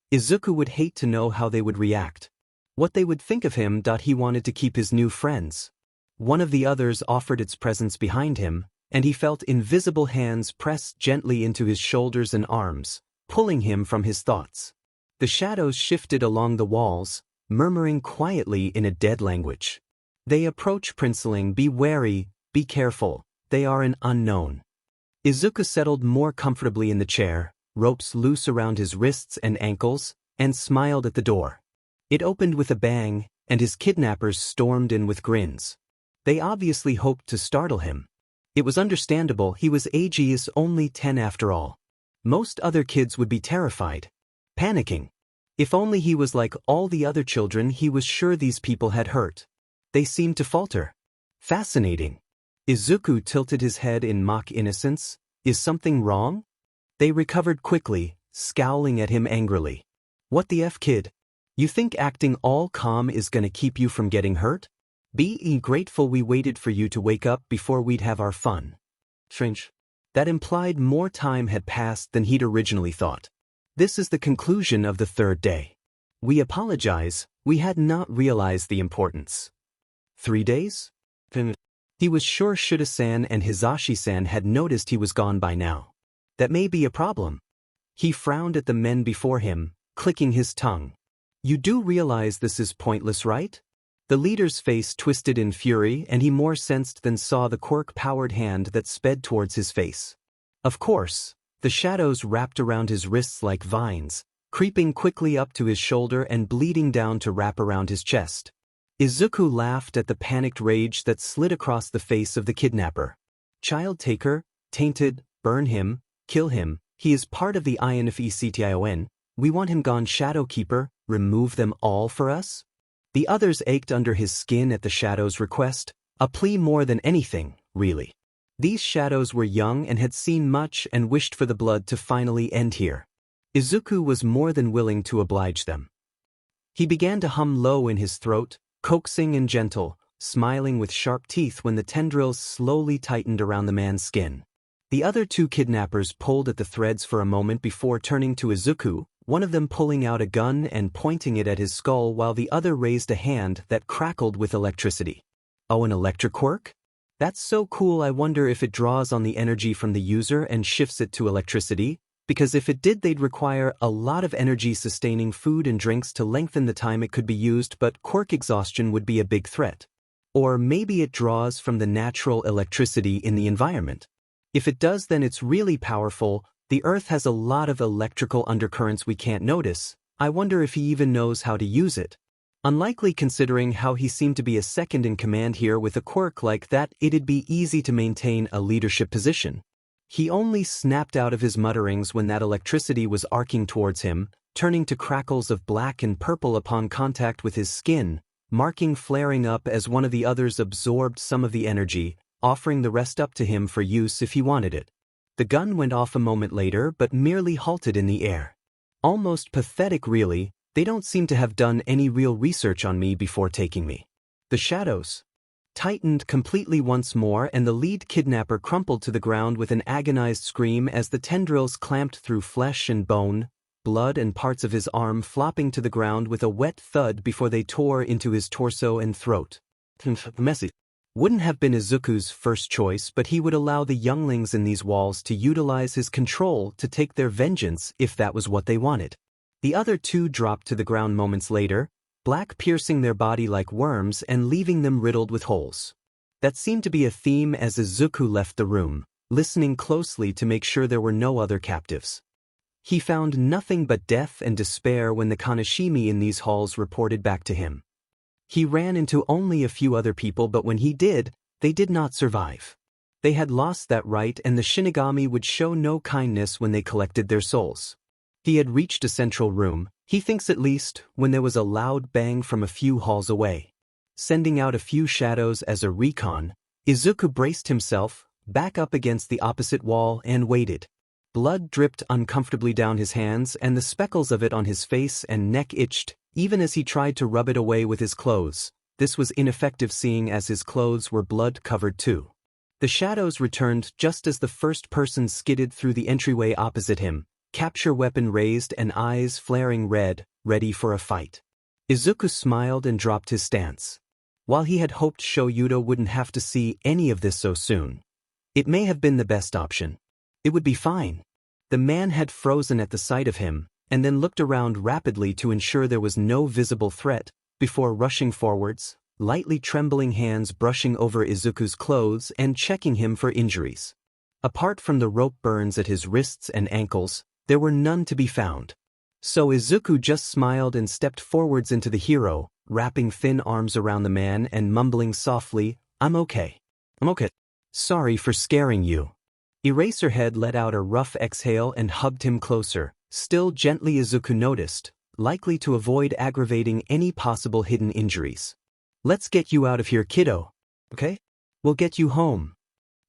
A: Izuku would hate to know how they would react. What they would think of him. He wanted to keep his new friends. One of the others offered its presence behind him, and he felt invisible hands press gently into his shoulders and arms, pulling him from his thoughts. The shadows shifted along the walls, murmuring quietly in a dead language. They approach, princeling. Be wary, be careful, they are an unknown. Izuku settled more comfortably in the chair, ropes loose around his wrists and ankles, and smiled at the door. It opened with a bang, and his kidnappers stormed in with grins. They obviously hoped to startle him. It was understandable, he was ages only 10 after all. Most other kids would be terrified, panicking. If only he was like all the other children he was sure these people had hurt. They seemed to falter. Fascinating. Izuku tilted his head in mock innocence. Is something wrong? They recovered quickly, scowling at him angrily. What the F, kid? You think acting all calm is gonna keep you from getting hurt? Be grateful we waited for you to wake up before we'd have our fun. Strange. That implied more time had passed than he'd originally thought. This is the conclusion of the third day. We apologize, we had not realized the importance. 3 days? He was sure Shouta-san and Hizashi-san had noticed he was gone by now. That may be a problem. He frowned at the men before him, clicking his tongue. You do realize this is pointless, right? The leader's face twisted in fury, and he more sensed than saw the Quirk-powered hand that sped towards his face. Of course, the shadows wrapped around his wrists like vines, creeping quickly up to his shoulder and bleeding down to wrap around his chest. Izuku laughed at the panicked rage that slid across the face of the kidnapper. Child taker, tainted, burn him, kill him, he is part of the INFECTION, we want him gone. Shadow Keeper, remove them all for us? The others ached under his skin at the shadow's request, a plea more than anything, really. These shadows were young and had seen much and wished for the blood to finally end here. Izuku was more than willing to oblige them. He began to hum low in his throat, coaxing and gentle, smiling with sharp teeth when the tendrils slowly tightened around the man's skin. The other 2 kidnappers pulled at the threads for a moment before turning to Izuku, one of them pulling out a gun and pointing it at his skull while the other raised a hand that crackled with electricity. Oh, an electric quirk? That's so cool. I wonder if it draws on the energy from the user and shifts it to electricity, because if it did they'd require a lot of energy-sustaining food and drinks to lengthen the time it could be used, but quirk exhaustion would be a big threat. Or maybe it draws from the natural electricity in the environment. If it does, then it's really powerful. The Earth has a lot of electrical undercurrents we can't notice. I wonder if he even knows how to use it. Unlikely considering how he seemed to be a second in command here. With a quirk like that, it'd be easy to maintain a leadership position. He only snapped out of his mutterings when that electricity was arcing towards him, turning to crackles of black and purple upon contact with his skin, marking flaring up as one of the others absorbed some of the energy, offering the rest up to him for use if he wanted it. The gun went off a moment later but merely halted in the air. Almost pathetic, really. They don't seem to have done any real research on me before taking me. The shadows tightened completely once more, and the lead kidnapper crumpled to the ground with an agonized scream as the tendrils clamped through flesh and bone, blood and parts of his arm flopping to the ground with a wet thud before they tore into his torso and throat. Messy. Wouldn't have been Izuku's first choice, but he would allow the younglings in these walls to utilize his control to take their vengeance if that was what they wanted. The other 2 dropped to the ground moments later, black piercing their body like worms and leaving them riddled with holes. That seemed to be a theme as Izuku left the room, listening closely to make sure there were no other captives. He found nothing but death and despair when the Kaneshimi in these halls reported back to him. He ran into only a few other people, but when he did, they did not survive. They had lost that right, and the Shinigami would show no kindness when they collected their souls. He had reached a central room, he thinks at least, when there was a loud bang from a few halls away. Sending out a few shadows as a recon, Izuku braced himself, back up against the opposite wall, and waited. Blood dripped uncomfortably down his hands, and the speckles of it on his face and neck itched, even as he tried to rub it away with his clothes. This was ineffective, seeing as his clothes were blood-covered too. The shadows returned just as the first person skidded through the entryway opposite him, capture weapon raised and eyes flaring red, ready for a fight. Izuku smiled and dropped his stance. While he had hoped Shouta wouldn't have to see any of this so soon, it may have been the best option. It would be fine. The man had frozen at the sight of him, and then looked around rapidly to ensure there was no visible threat, before rushing forwards, lightly trembling hands brushing over Izuku's clothes and checking him for injuries. Apart from the rope burns at his wrists and ankles, there were none to be found. So Izuku just smiled and stepped forwards into the hero, wrapping thin arms around the man and mumbling softly, "I'm okay. I'm okay. Sorry for scaring you." Eraserhead let out a rough exhale and hugged him closer, still gently. Izuku noticed, likely to avoid aggravating any possible hidden injuries. "Let's get you out of here, kiddo. Okay? We'll get you home."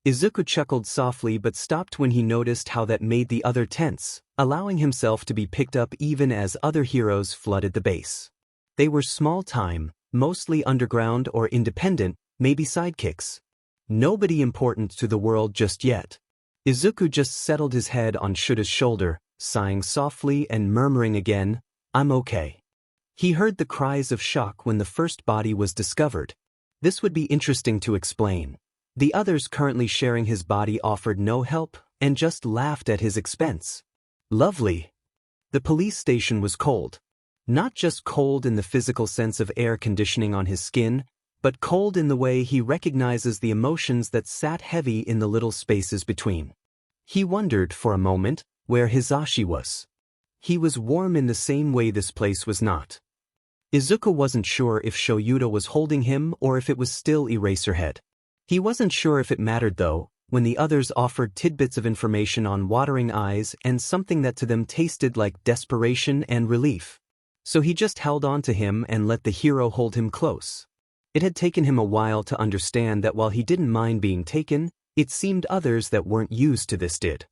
A: Izuku chuckled softly but stopped when he noticed how that made the other tense, allowing himself to be picked up even as other heroes flooded the base. They were small-time, mostly underground or independent, maybe sidekicks. Nobody important to the world just yet. Izuku just settled his head on Shouta's shoulder, sighing softly and murmuring again, "I'm okay." He heard the cries of shock when the first body was discovered. This would be interesting to explain. The others currently sharing his body offered no help and just laughed at his expense. Lovely. The police station was cold. Not just cold in the physical sense of air conditioning on his skin, but cold in the way he recognizes the emotions that sat heavy in the little spaces between. He wondered for a moment where Hisashi was. He was warm in the same way this place was not. Izuku wasn't sure if Shouta was holding him or if it was still Eraserhead. He wasn't sure if it mattered though, when the others offered tidbits of information on watering eyes and something that to them tasted like desperation and relief. So he just held on to him and let the hero hold him close. It had taken him a while to understand that while he didn't mind being taken, it seemed others that weren't used to this did.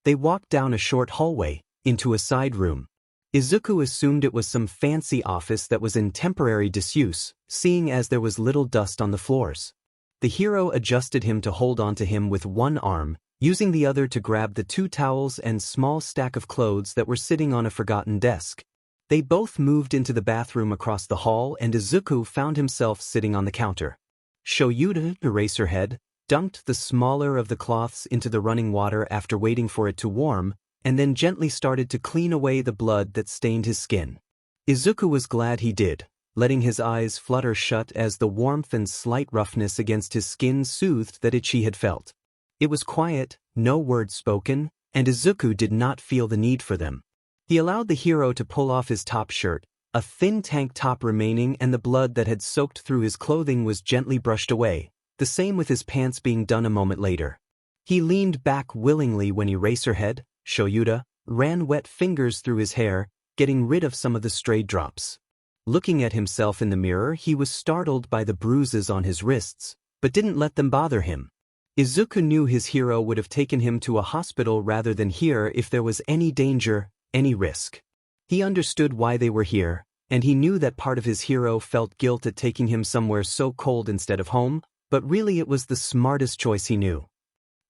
A: They walked down a short hallway, into a side room. Izuku assumed it was some fancy office that was in temporary disuse, seeing as there was little dust on the floors. The hero adjusted him to hold onto him with one arm, using the other to grab the 2 towels and small stack of clothes that were sitting on a forgotten desk. They both moved into the bathroom across the hall, and Izuku found himself sitting on the counter. Shouta, Eraserhead, dunked the smaller of the cloths into the running water after waiting for it to warm, and then gently started to clean away the blood that stained his skin. Izuku was glad he did, letting his eyes flutter shut as the warmth and slight roughness against his skin soothed that itch he had felt. It was quiet, no words spoken, and Izuku did not feel the need for them. He allowed the hero to pull off his top shirt, a thin tank top remaining, and the blood that had soaked through his clothing was gently brushed away, the same with his pants being done a moment later. He leaned back willingly when Eraserhead, Shouta, ran wet fingers through his hair, getting rid of some of the stray drops. Looking at himself in the mirror, he was startled by the bruises on his wrists, but didn't let them bother him. Izuku knew his hero would have taken him to a hospital rather than here if there was any danger, any risk. He understood why they were here, and he knew that part of his hero felt guilt at taking him somewhere so cold instead of home, but really it was the smartest choice he knew.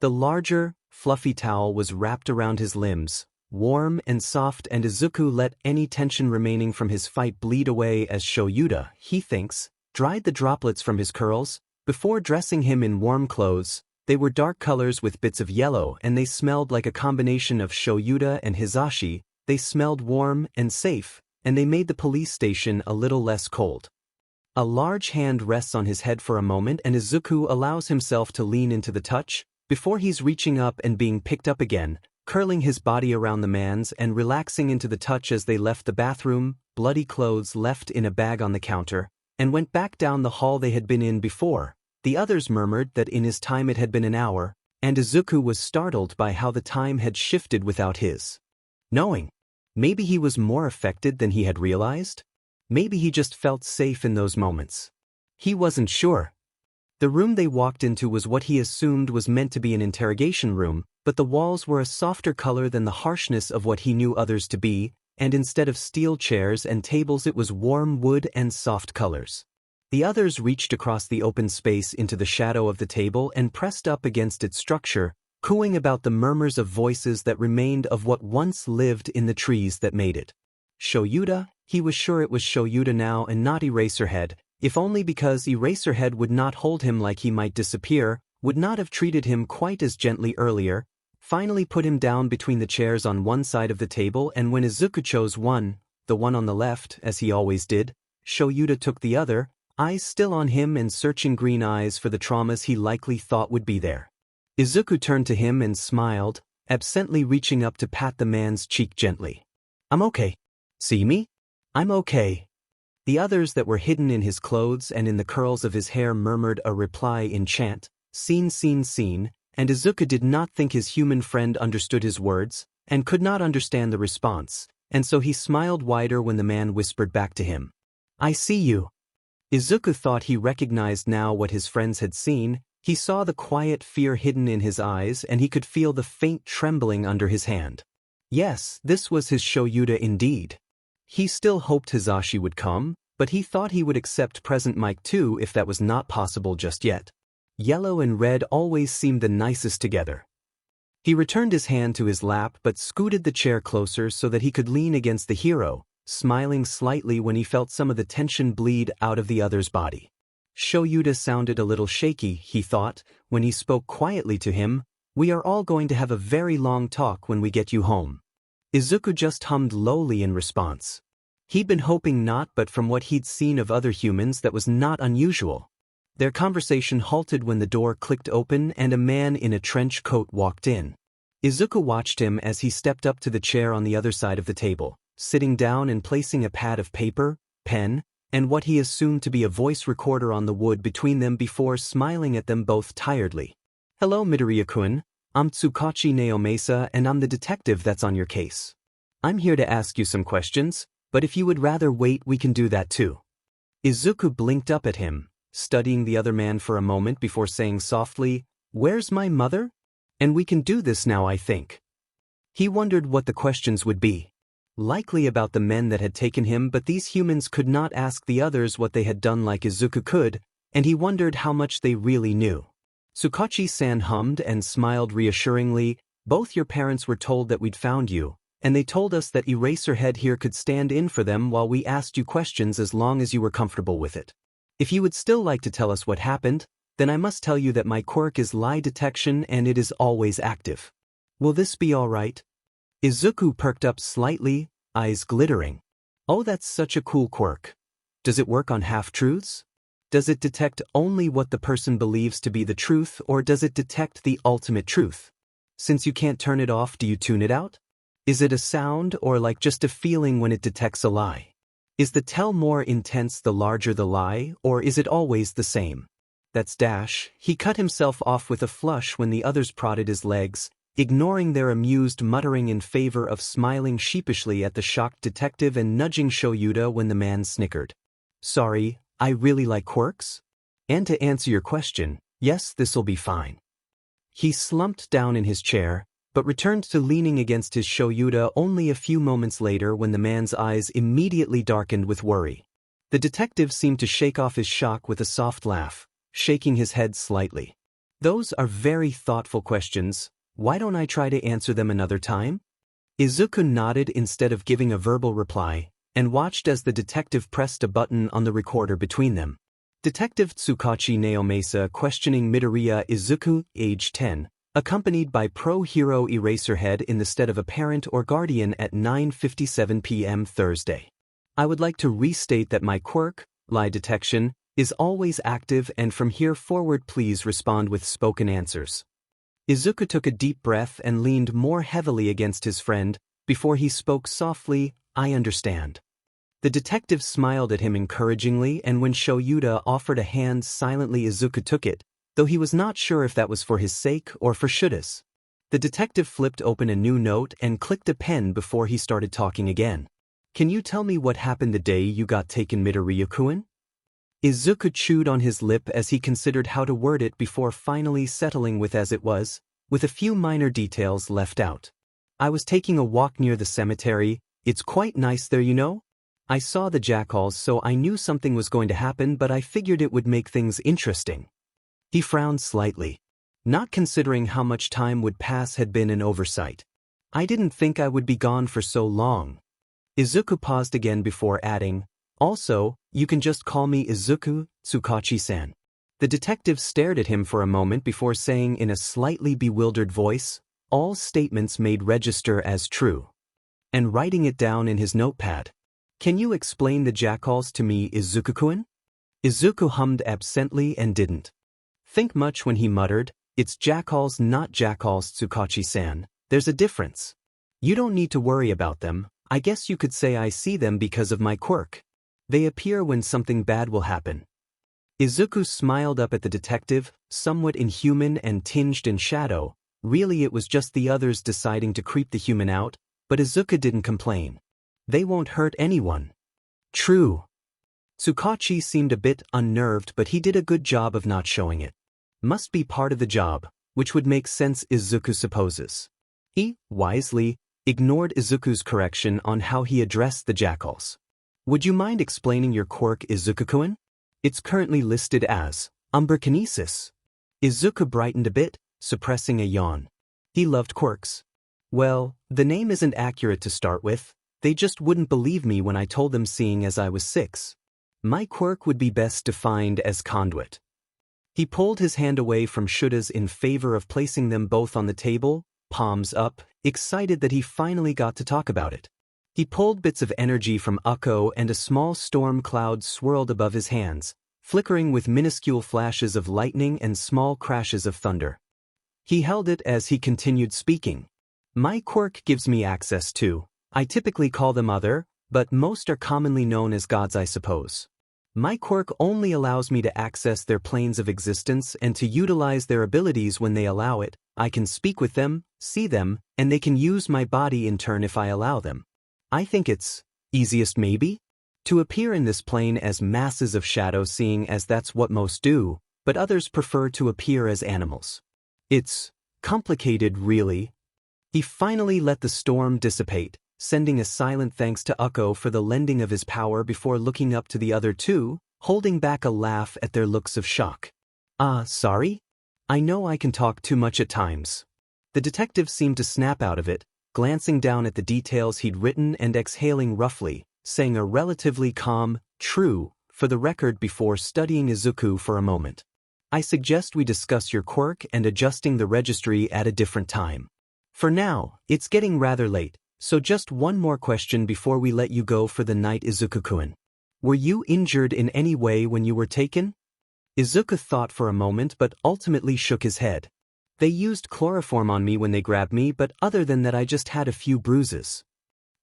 A: The larger, fluffy towel was wrapped around his limbs, warm and soft, and Izuku let any tension remaining from his fight bleed away as Shouta, he thinks, dried the droplets from his curls. Before dressing him in warm clothes, they were dark colors with bits of yellow, and they smelled like a combination of Shouta and Hisashi. They smelled warm and safe, and they made the police station a little less cold. A large hand rests on his head for a moment and Izuku allows himself to lean into the touch, before he's reaching up and being picked up again, curling his body around the man's and relaxing into the touch as they left the bathroom, bloody clothes left in a bag on the counter, and went back down the hall they had been in before. The others murmured that in his time it had been an hour, and Izuku was startled by how the time had shifted without his knowing. Maybe he was more affected than he had realized? Maybe he just felt safe in those moments. He wasn't sure. The room they walked into was what he assumed was meant to be an interrogation room, but the walls were a softer color than the harshness of what he knew others to be, and instead of steel chairs and tables it was warm wood and soft colors. The others reached across the open space into the shadow of the table and pressed up against its structure, cooing about the murmurs of voices that remained of what once lived in the trees that made it. Shouta? He was sure it was Shouta now and not Eraserhead, if only because Eraserhead would not hold him like he might disappear, would not have treated him quite as gently earlier, finally put him down between the chairs on one side of the table, and when Izuku chose one, the one on the left, as he always did, Shouta took the other, eyes still on him and searching green eyes for the traumas he likely thought would be there. Izuku turned to him and smiled, absently reaching up to pat the man's cheek gently. "I'm okay. See me? I'm okay." The others that were hidden in his clothes and in the curls of his hair murmured a reply in chant, "Seen, seen, seen," and Izuku did not think his human friend understood his words, and could not understand the response, and so he smiled wider when the man whispered back to him, "I see you." Izuku thought he recognized now what his friends had seen. He saw the quiet fear hidden in his eyes and he could feel the faint trembling under his hand. Yes, this was his Shouta indeed. He still hoped Hisashi would come, but he thought he would accept present Mike too if that was not possible just yet. Yellow and red always seemed the nicest together. He returned his hand to his lap but scooted the chair closer so that he could lean against the hero, smiling slightly when he felt some of the tension bleed out of the other's body. Shouta sounded a little shaky, he thought, when he spoke quietly to him, "We are all going to have a very long talk when we get you home." Izuku just hummed lowly in response. He'd been hoping not, but from what he'd seen of other humans that was not unusual. Their conversation halted when the door clicked open and a man in a trench coat walked in. Izuku watched him as he stepped up to the chair on the other side of the table, sitting down and placing a pad of paper, pen, and what he assumed to be a voice recorder on the wood between them before smiling at them both tiredly. "Hello Midoriya-kun, I'm Tsukachi Naomasa and I'm the detective that's on your case. I'm here to ask you some questions, but if you would rather wait we can do that too." Izuku blinked up at him, studying the other man for a moment before saying softly, "Where's my mother? And we can do this now I think." He wondered what the questions would be. Likely about the men that had taken him, but these humans could not ask the others what they had done like Izuku could, and he wondered how much they really knew. Tsukachi-san hummed and smiled reassuringly, "Both your parents were told that we'd found you, and they told us that Eraserhead here could stand in for them while we asked you questions as long as you were comfortable with it. If you would still like to tell us what happened, then I must tell you that my quirk is lie detection and it is always active. Will this be all right?" Izuku perked up slightly, eyes glittering. "Oh, that's such a cool quirk. Does it work on half-truths? Does it detect only what the person believes to be the truth, or does it detect the ultimate truth? Since you can't turn it off, do you tune it out? Is it a sound or like just a feeling when it detects a lie? Is the tell more intense the larger the lie, or is it always the same?" "That's dash." He cut himself off with a flush when the others prodded his legs, ignoring their amused muttering in favor of smiling sheepishly at the shocked detective and nudging Shouta when the man snickered. "Sorry, I really like quirks? And to answer your question, yes, this'll be fine." He slumped down in his chair, but returned to leaning against his Shouta only a few moments later when the man's eyes immediately darkened with worry. The detective seemed to shake off his shock with a soft laugh, shaking his head slightly. "Those are very thoughtful questions. Why don't I try to answer them another time?" Izuku nodded instead of giving a verbal reply, and watched as the detective pressed a button on the recorder between them. Detective Tsukachi Naomasa questioning Midoriya Izuku, age 10, accompanied by pro-hero Eraserhead in the stead of a parent or guardian at 9:57 p.m. Thursday. I would like to restate that my quirk, lie detection, is always active, and from here forward please respond with spoken answers. Izuku took a deep breath and leaned more heavily against his friend, before he spoke softly, I understand. The detective smiled at him encouragingly, and when Shouta offered a hand silently, Izuku took it, though he was not sure if that was for his sake or for Shouda's. The detective flipped open a new note and clicked a pen before he started talking again. Can you tell me what happened the day you got taken, Midoriya-kun? Izuku chewed on his lip as he considered how to word it before finally settling with as it was, with a few minor details left out. I was taking a walk near the cemetery. It's quite nice there, you know? I saw the jackals, so I knew something was going to happen, but I figured it would make things interesting. He frowned slightly. Not considering how much time would pass had been an oversight. I didn't think I would be gone for so long. Izuku paused again before adding, also, you can just call me Izuku, Tsukachi-san. The detective stared at him for a moment before saying in a slightly bewildered voice, all statements made register as true. And writing it down in his notepad. Can you explain the jackals to me, Izuku-kun? Izuku hummed absently and didn't think much when he muttered, it's jackals, not jackals, Tsukachi-san. There's a difference. You don't need to worry about them. I guess you could say I see them because of my quirk. They appear when something bad will happen. Izuku smiled up at the detective, somewhat inhuman and tinged in shadow. Really, it was just the others deciding to creep the human out, but Izuku didn't complain. They won't hurt anyone. True. Tsukachi seemed a bit unnerved, but he did a good job of not showing it. Must be part of the job, which would make sense, Izuku supposes. He, wisely, ignored Izuku's correction on how he addressed the jackals. Would you mind explaining your quirk, Izuku-kun? It's currently listed as umberkinesis. Izuku brightened a bit, suppressing a yawn. He loved quirks. Well, the name isn't accurate to start with. They just wouldn't believe me when I told them, seeing as I was 6. My quirk would be best defined as conduit. He pulled his hand away from Shouda's in favor of placing them both on the table, palms up, excited that he finally got to talk about it. He pulled bits of energy from Ukko, and a small storm cloud swirled above his hands, flickering with minuscule flashes of lightning and small crashes of thunder. He held it as he continued speaking. My quirk gives me access to, I typically call them other, but most are commonly known as gods, I suppose. My quirk only allows me to access their planes of existence and to utilize their abilities when they allow it. I can speak with them, see them, and they can use my body in turn if I allow them. I think it's easiest, maybe, to appear in this plane as masses of shadow, seeing as that's what most do, but others prefer to appear as animals. It's complicated, really. He finally let the storm dissipate, sending a silent thanks to Ukko for the lending of his power before looking up to the other two, holding back a laugh at their looks of shock. Sorry? I know I can talk too much at times. The detective seemed to snap out of it, glancing down at the details he'd written and exhaling roughly, saying a relatively calm, true, for the record before studying Izuku for a moment. I suggest we discuss your quirk and adjusting the registry at a different time. For now, it's getting rather late. So just one more question before we let you go for the night, Izuku-kun. Were you injured in any way when you were taken? Izuku thought for a moment but ultimately shook his head. They used chloroform on me when they grabbed me, but other than that I just had a few bruises.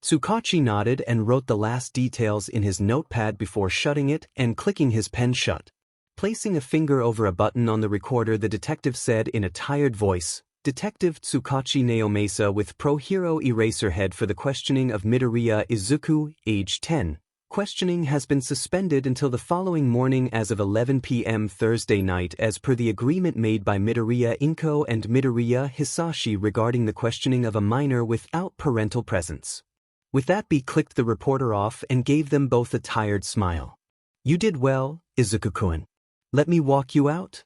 A: Tsukachi nodded and wrote the last details in his notepad before shutting it and clicking his pen shut. Placing a finger over a button on the recorder, the detective said in a tired voice, Detective Tsukachi Naomasa with Pro Hero Eraserhead for the questioning of Midoriya Izuku, age 10. Questioning has been suspended until the following morning as of 11 p.m. Thursday night as per the agreement made by Midoriya Inko and Midoriya Hisashi regarding the questioning of a minor without parental presence. With that, he clicked the reporter off and gave them both a tired smile. You did well, Izuku-kun. Let me walk you out?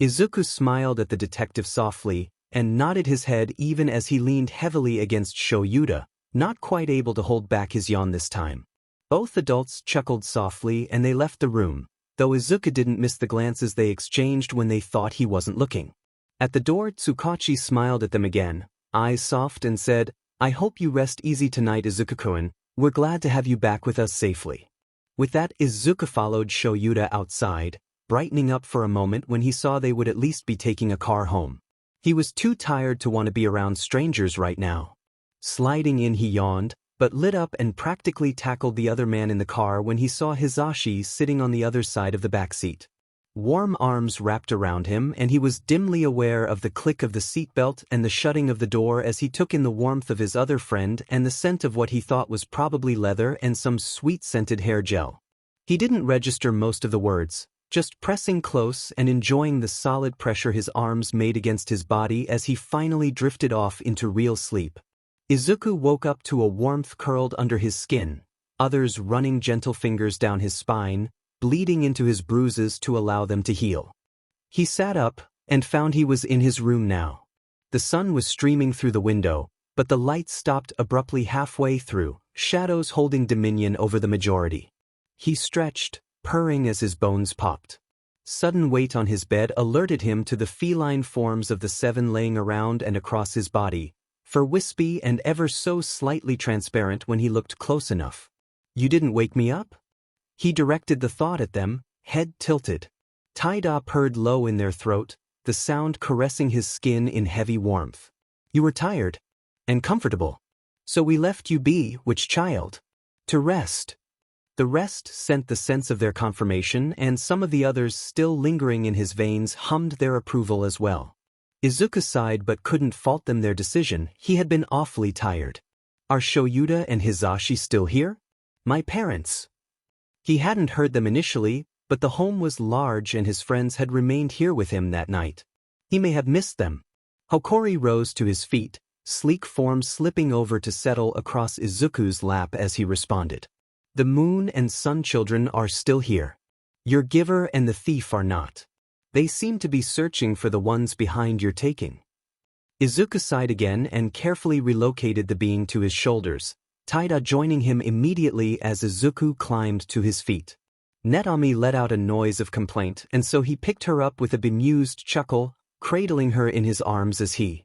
A: Izuku smiled at the detective softly, and nodded his head even as he leaned heavily against Shouta, not quite able to hold back his yawn this time. Both adults chuckled softly and they left the room, though Izuku didn't miss the glances they exchanged when they thought he wasn't looking. At the door, Tsukachi smiled at them again, eyes soft, and said, I hope you rest easy tonight, Izuku-kun. We're glad to have you back with us safely. With that, Izuku followed Shouta outside, brightening up for a moment when he saw they would at least be taking a car home. He was too tired to want to be around strangers right now. Sliding in, he yawned, but lit up and practically tackled the other man in the car when he saw Hisashi sitting on the other side of the back seat. Warm arms wrapped around him, and he was dimly aware of the click of the seatbelt and the shutting of the door as he took in the warmth of his other friend and the scent of what he thought was probably leather and some sweet-scented hair gel. He didn't register most of the words, just pressing close and enjoying the solid pressure his arms made against his body as he finally drifted off into real sleep. Izuku woke up to a warmth curled under his skin, others running gentle fingers down his spine, bleeding into his bruises to allow them to heal. He sat up and found he was in his room now. The sun was streaming through the window, but the light stopped abruptly halfway through, shadows holding dominion over the majority. He stretched, purring as his bones popped. Sudden weight on his bed alerted him to the feline forms of the seven laying around and across his body, fur wispy and ever so slightly transparent when he looked close enough. "You didn't wake me up?" He directed the thought at them, head tilted. Taida purred low in their throat, the sound caressing his skin in heavy warmth. "You were tired. And comfortable. So we left you be, witch child. To rest." The rest sent the sense of their confirmation, and some of the others still lingering in his veins hummed their approval as well. Izuku sighed but couldn't fault them their decision. He had been awfully tired. "Are Shouta and Hisashi still here?" "My parents." He hadn't heard them initially, but the home was large and his friends had remained here with him that night. He may have missed them. Hokori rose to his feet, sleek form slipping over to settle across Izuku's lap as he responded. "The moon and sun children are still here. Your giver and the thief are not. They seem to be searching for the ones behind your taking." Izuku sighed again and carefully relocated the being to his shoulders, Taida joining him immediately as Izuku climbed to his feet. Netami let out a noise of complaint, and so he picked her up with a bemused chuckle, cradling her in his arms as he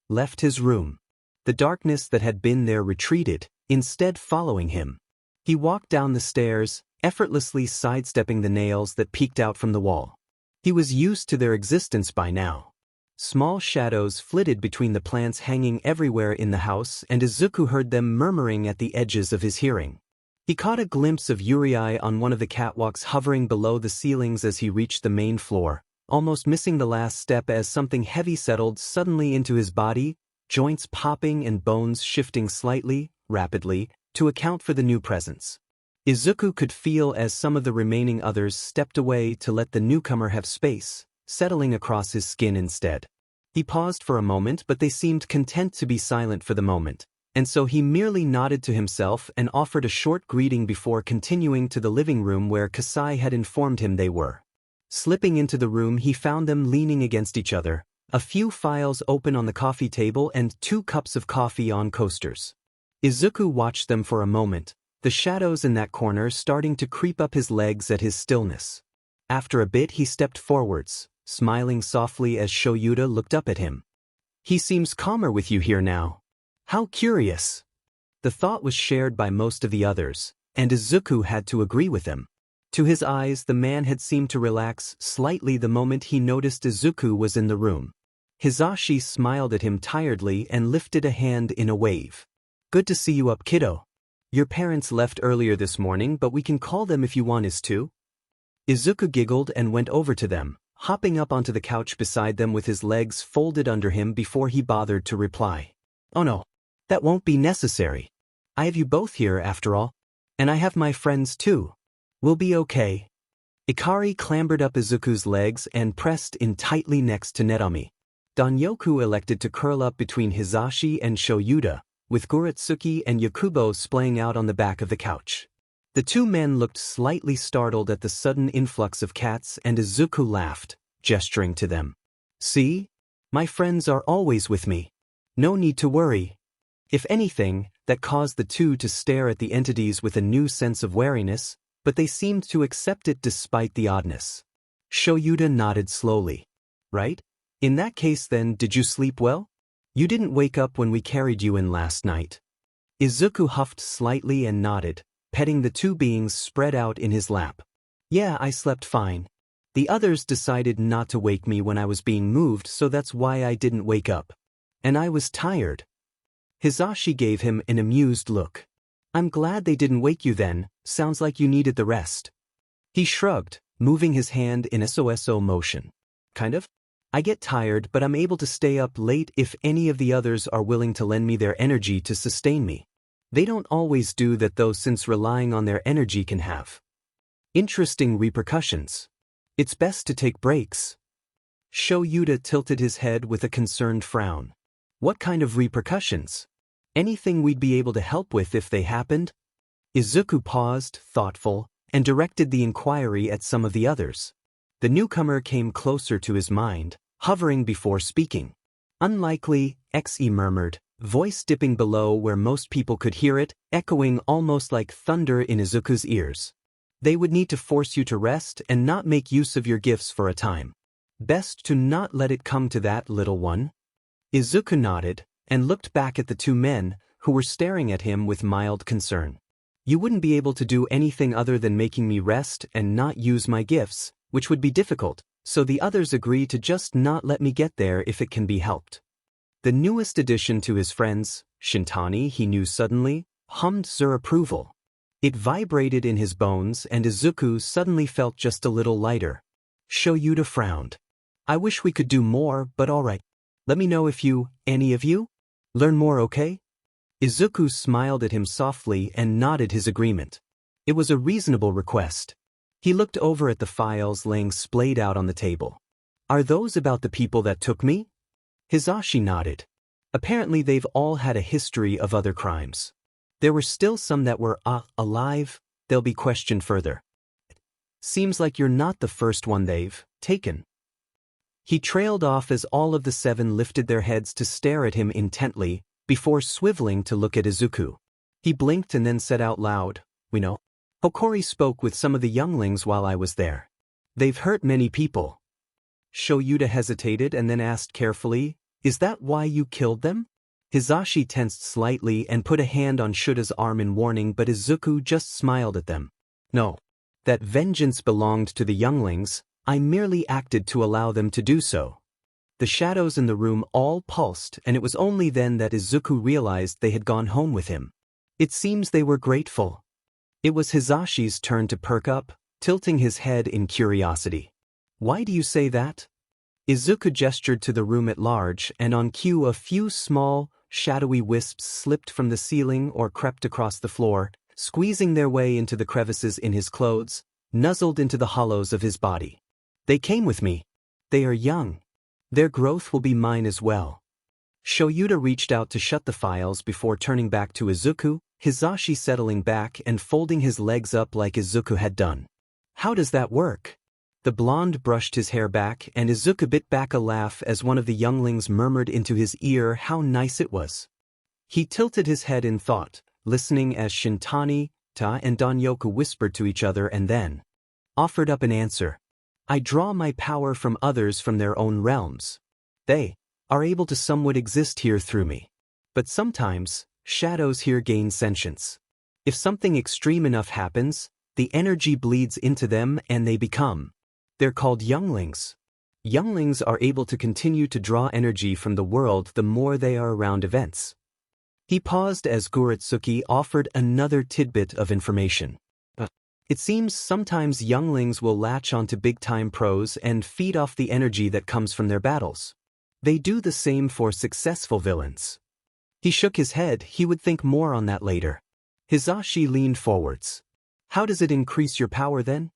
A: left his room. The darkness that had been there retreated, instead following him. He walked down the stairs, effortlessly sidestepping the nails that peeked out from the wall. He was used to their existence by now. Small shadows flitted between the plants hanging everywhere in the house, and Izuku heard them murmuring at the edges of his hearing. He caught a glimpse of Yurei on one of the catwalks hovering below the ceilings as he reached the main floor, almost missing the last step as something heavy settled suddenly into his body, joints popping and bones shifting slightly, rapidly, to account for the new presence. Izuku could feel as some of the remaining others stepped away to let the newcomer have space, settling across his skin instead. He paused for a moment, but they seemed content to be silent for the moment, and so he merely nodded to himself and offered a short greeting before continuing to the living room where Kasai had informed him they were. Slipping into the room, he found them leaning against each other, a few files open on the coffee table and 2 cups of coffee on coasters. Izuku watched them for a moment, the shadows in that corner starting to creep up his legs at his stillness. After a bit he stepped forwards, smiling softly as Shouta looked up at him. "He seems calmer with you here now. How curious." The thought was shared by most of the others, and Izuku had to agree with them. To his eyes, the man had seemed to relax slightly the moment he noticed Izuku was in the room. Hisashi smiled at him tiredly and lifted a hand in a wave. "Good to see you up, kiddo. Your parents left earlier this morning, but we can call them if you want us to." Izuku giggled and went over to them, hopping up onto the couch beside them with his legs folded under him before he bothered to reply. "Oh no, that won't be necessary. I have you both here after all. And I have my friends too. We'll be okay." Ikari clambered up Izuku's legs and pressed in tightly next to Netami. Danyoku elected to curl up between Hisashi and Shouta, with Guretsuki and Yakubo splaying out on the back of the couch. The 2 men looked slightly startled at the sudden influx of cats, and Izuku laughed, gesturing to them. "See? My friends are always with me. No need to worry." If anything, that caused the 2 to stare at the entities with a new sense of wariness, but they seemed to accept it despite the oddness. Shouta nodded slowly. "Right? In that case then, did you sleep well? You didn't wake up when we carried you in last night." Izuku huffed slightly and nodded, petting the two beings spread out in his lap. Yeah, I slept fine. The others decided not to wake me when I was being moved, so that's why I didn't wake up. And I was tired. Hisashi gave him an amused look. I'm glad they didn't wake you then, sounds like you needed the rest. He shrugged, moving his hand in SOSO motion. Kind of? I get tired, but I'm able to stay up late if any of the others are willing to lend me their energy to sustain me. They don't always do that though, since relying on their energy can have interesting repercussions. It's best to take breaks. Shouta tilted his head with a concerned frown. What kind of repercussions? Anything we'd be able to help with if they happened? Izuku paused, thoughtful, and directed the inquiry at some of the others. The newcomer came closer to his mind, hovering before speaking. Unlikely, XE murmured, voice dipping below where most people could hear it, echoing almost like thunder in Izuku's ears. They would need to force you to rest and not make use of your gifts for a time. Best to not let it come to that, little one. Izuku nodded, and looked back at the two men, who were staring at him with mild concern. You wouldn't be able to do anything other than making me rest and not use my gifts, which would be difficult, so the others agree to just not let me get there if it can be helped. The newest addition to his friends, Shintani, he knew suddenly, hummed zur approval. It vibrated in his bones and Izuku suddenly felt just a little lighter. Shouta frowned. I wish we could do more, but alright. Let me know if you, any of you, learn more, okay? Izuku smiled at him softly and nodded his agreement. It was a reasonable request. He looked over at the files laying splayed out on the table. Are those about the people that took me? Hisashi nodded. Apparently they've all had a history of other crimes. There were still some that were, alive. They'll be questioned further. Seems like you're not the first one they've taken. He trailed off as all of the seven lifted their heads to stare at him intently, before swiveling to look at Izuku. He blinked and then said out loud, we know. Hokori spoke with some of the younglings while I was there. They've hurt many people. Shouta hesitated and then asked carefully, is that why you killed them? Hisashi tensed slightly and put a hand on Shuta's arm in warning, but Izuku just smiled at them. No. That vengeance belonged to the younglings, I merely acted to allow them to do so. The shadows in the room all pulsed, and it was only then that Izuku realized they had gone home with him. It seems they were grateful. It was Hisashi's turn to perk up, tilting his head in curiosity. Why do you say that? Izuku gestured to the room at large, and on cue a few small, shadowy wisps slipped from the ceiling or crept across the floor, squeezing their way into the crevices in his clothes, nuzzled into the hollows of his body. They came with me. They are young. Their growth will be mine as well. Shouta reached out to shut the files before turning back to Izuku, Hisashi settling back and folding his legs up like Izuku had done. How does that work? The blonde brushed his hair back and Izuku bit back a laugh as one of the younglings murmured into his ear how nice it was. He tilted his head in thought, listening as Shintani, Ta and Danyoku whispered to each other and then offered up an answer. I draw my power from others from their own realms. They are able to somewhat exist here through me. But sometimes, shadows here gain sentience. If something extreme enough happens, the energy bleeds into them and they become. They're called younglings. Younglings are able to continue to draw energy from the world the more they are around events. He paused as Guritsuki offered another tidbit of information. It seems sometimes younglings will latch onto big-time pros and feed off the energy that comes from their battles. They do the same for successful villains. He shook his head, he would think more on that later. Hisashi leaned forwards. How does it increase your power then?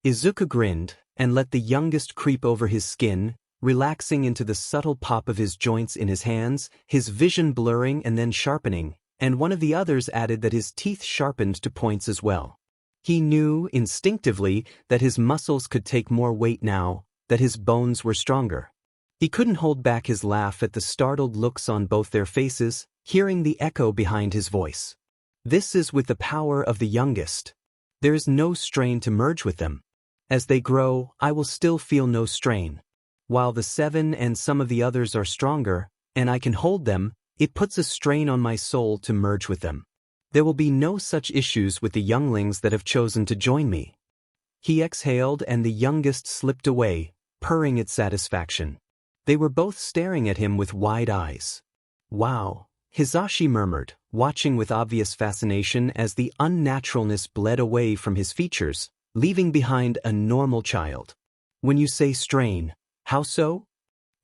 A: Izuku grinned, and let the youngest creep over his skin, relaxing into the subtle pop of his joints in his hands, his vision blurring and then sharpening, and one of the others added that his teeth sharpened to points as well. He knew, instinctively, that his muscles could take more weight now, that his bones were stronger. He couldn't hold back his laugh at the startled looks on both their faces, hearing the echo behind his voice. This is with the power of the youngest. There is no strain to merge with them. As they grow, I will still feel no strain. While the 7 and some of the others are stronger, and I can hold them, it puts a strain on my soul to merge with them. There will be no such issues with the younglings that have chosen to join me. He exhaled and the youngest slipped away, purring its satisfaction. They were both staring at him with wide eyes. Wow, Hisashi murmured, watching with obvious fascination as the unnaturalness bled away from his features, leaving behind a normal child. When you say strain, how so?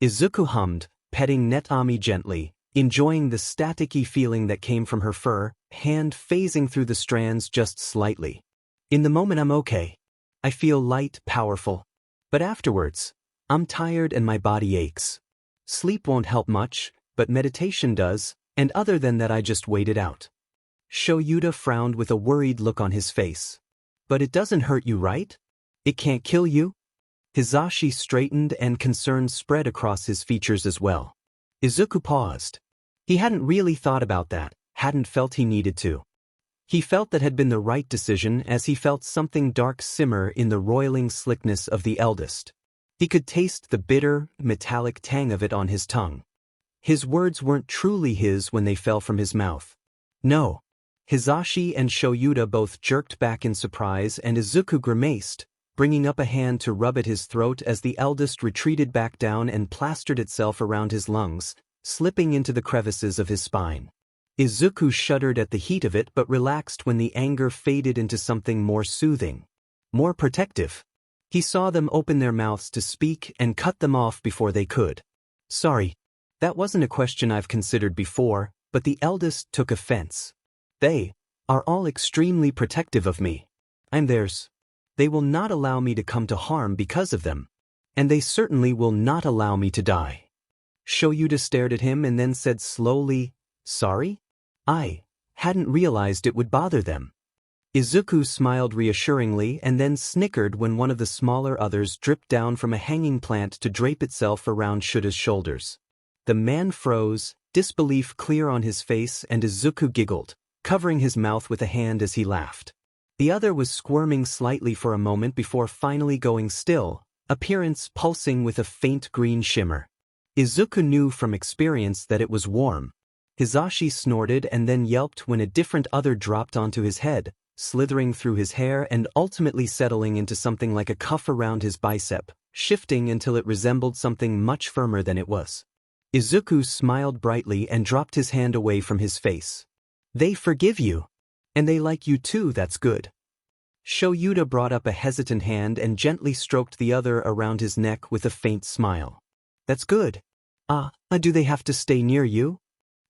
A: Izuku hummed, petting Netami gently, enjoying the staticky feeling that came from her fur, hand phasing through the strands just slightly. In the moment I'm okay. I feel light, powerful. But afterwards, I'm tired and my body aches. Sleep won't help much, but meditation does, and other than that I just wait it out. Shouta frowned with a worried look on his face. But it doesn't hurt you, right? It can't kill you? Hisashi straightened and concern spread across his features as well. Izuku paused. He hadn't really thought about that, hadn't felt he needed to. He felt that had been the right decision as he felt something dark simmer in the roiling slickness of the eldest. He could taste the bitter, metallic tang of it on his tongue. His words weren't truly his when they fell from his mouth. No. Hisashi and Shouta both jerked back in surprise and Izuku grimaced, bringing up a hand to rub at his throat as the eldest retreated back down and plastered itself around his lungs, slipping into the crevices of his spine. Izuku shuddered at the heat of it but relaxed when the anger faded into something more soothing, more protective. He saw them open their mouths to speak and cut them off before they could. Sorry, that wasn't a question I've considered before, but the eldest took offense. They are all extremely protective of me. I'm theirs. They will not allow me to come to harm because of them. And they certainly will not allow me to die. Shouta stared at him and then said slowly, Sorry? I hadn't realized it would bother them. Izuku smiled reassuringly and then snickered when one of the smaller others dripped down from a hanging plant to drape itself around Shouta's shoulders. The man froze, disbelief clear on his face, and Izuku giggled, covering his mouth with a hand as he laughed. The other was squirming slightly for a moment before finally going still, appearance pulsing with a faint green shimmer. Izuku knew from experience that it was warm. Hisashi snorted and then yelped when a different other dropped onto his head, slithering through his hair and ultimately settling into something like a cuff around his bicep, shifting until it resembled something much firmer than it was. Izuku smiled brightly and dropped his hand away from his face. They forgive you. And they like you too, that's good. Shouta brought up a hesitant hand and gently stroked the other around his neck with a faint smile. That's good. Do they have to stay near you?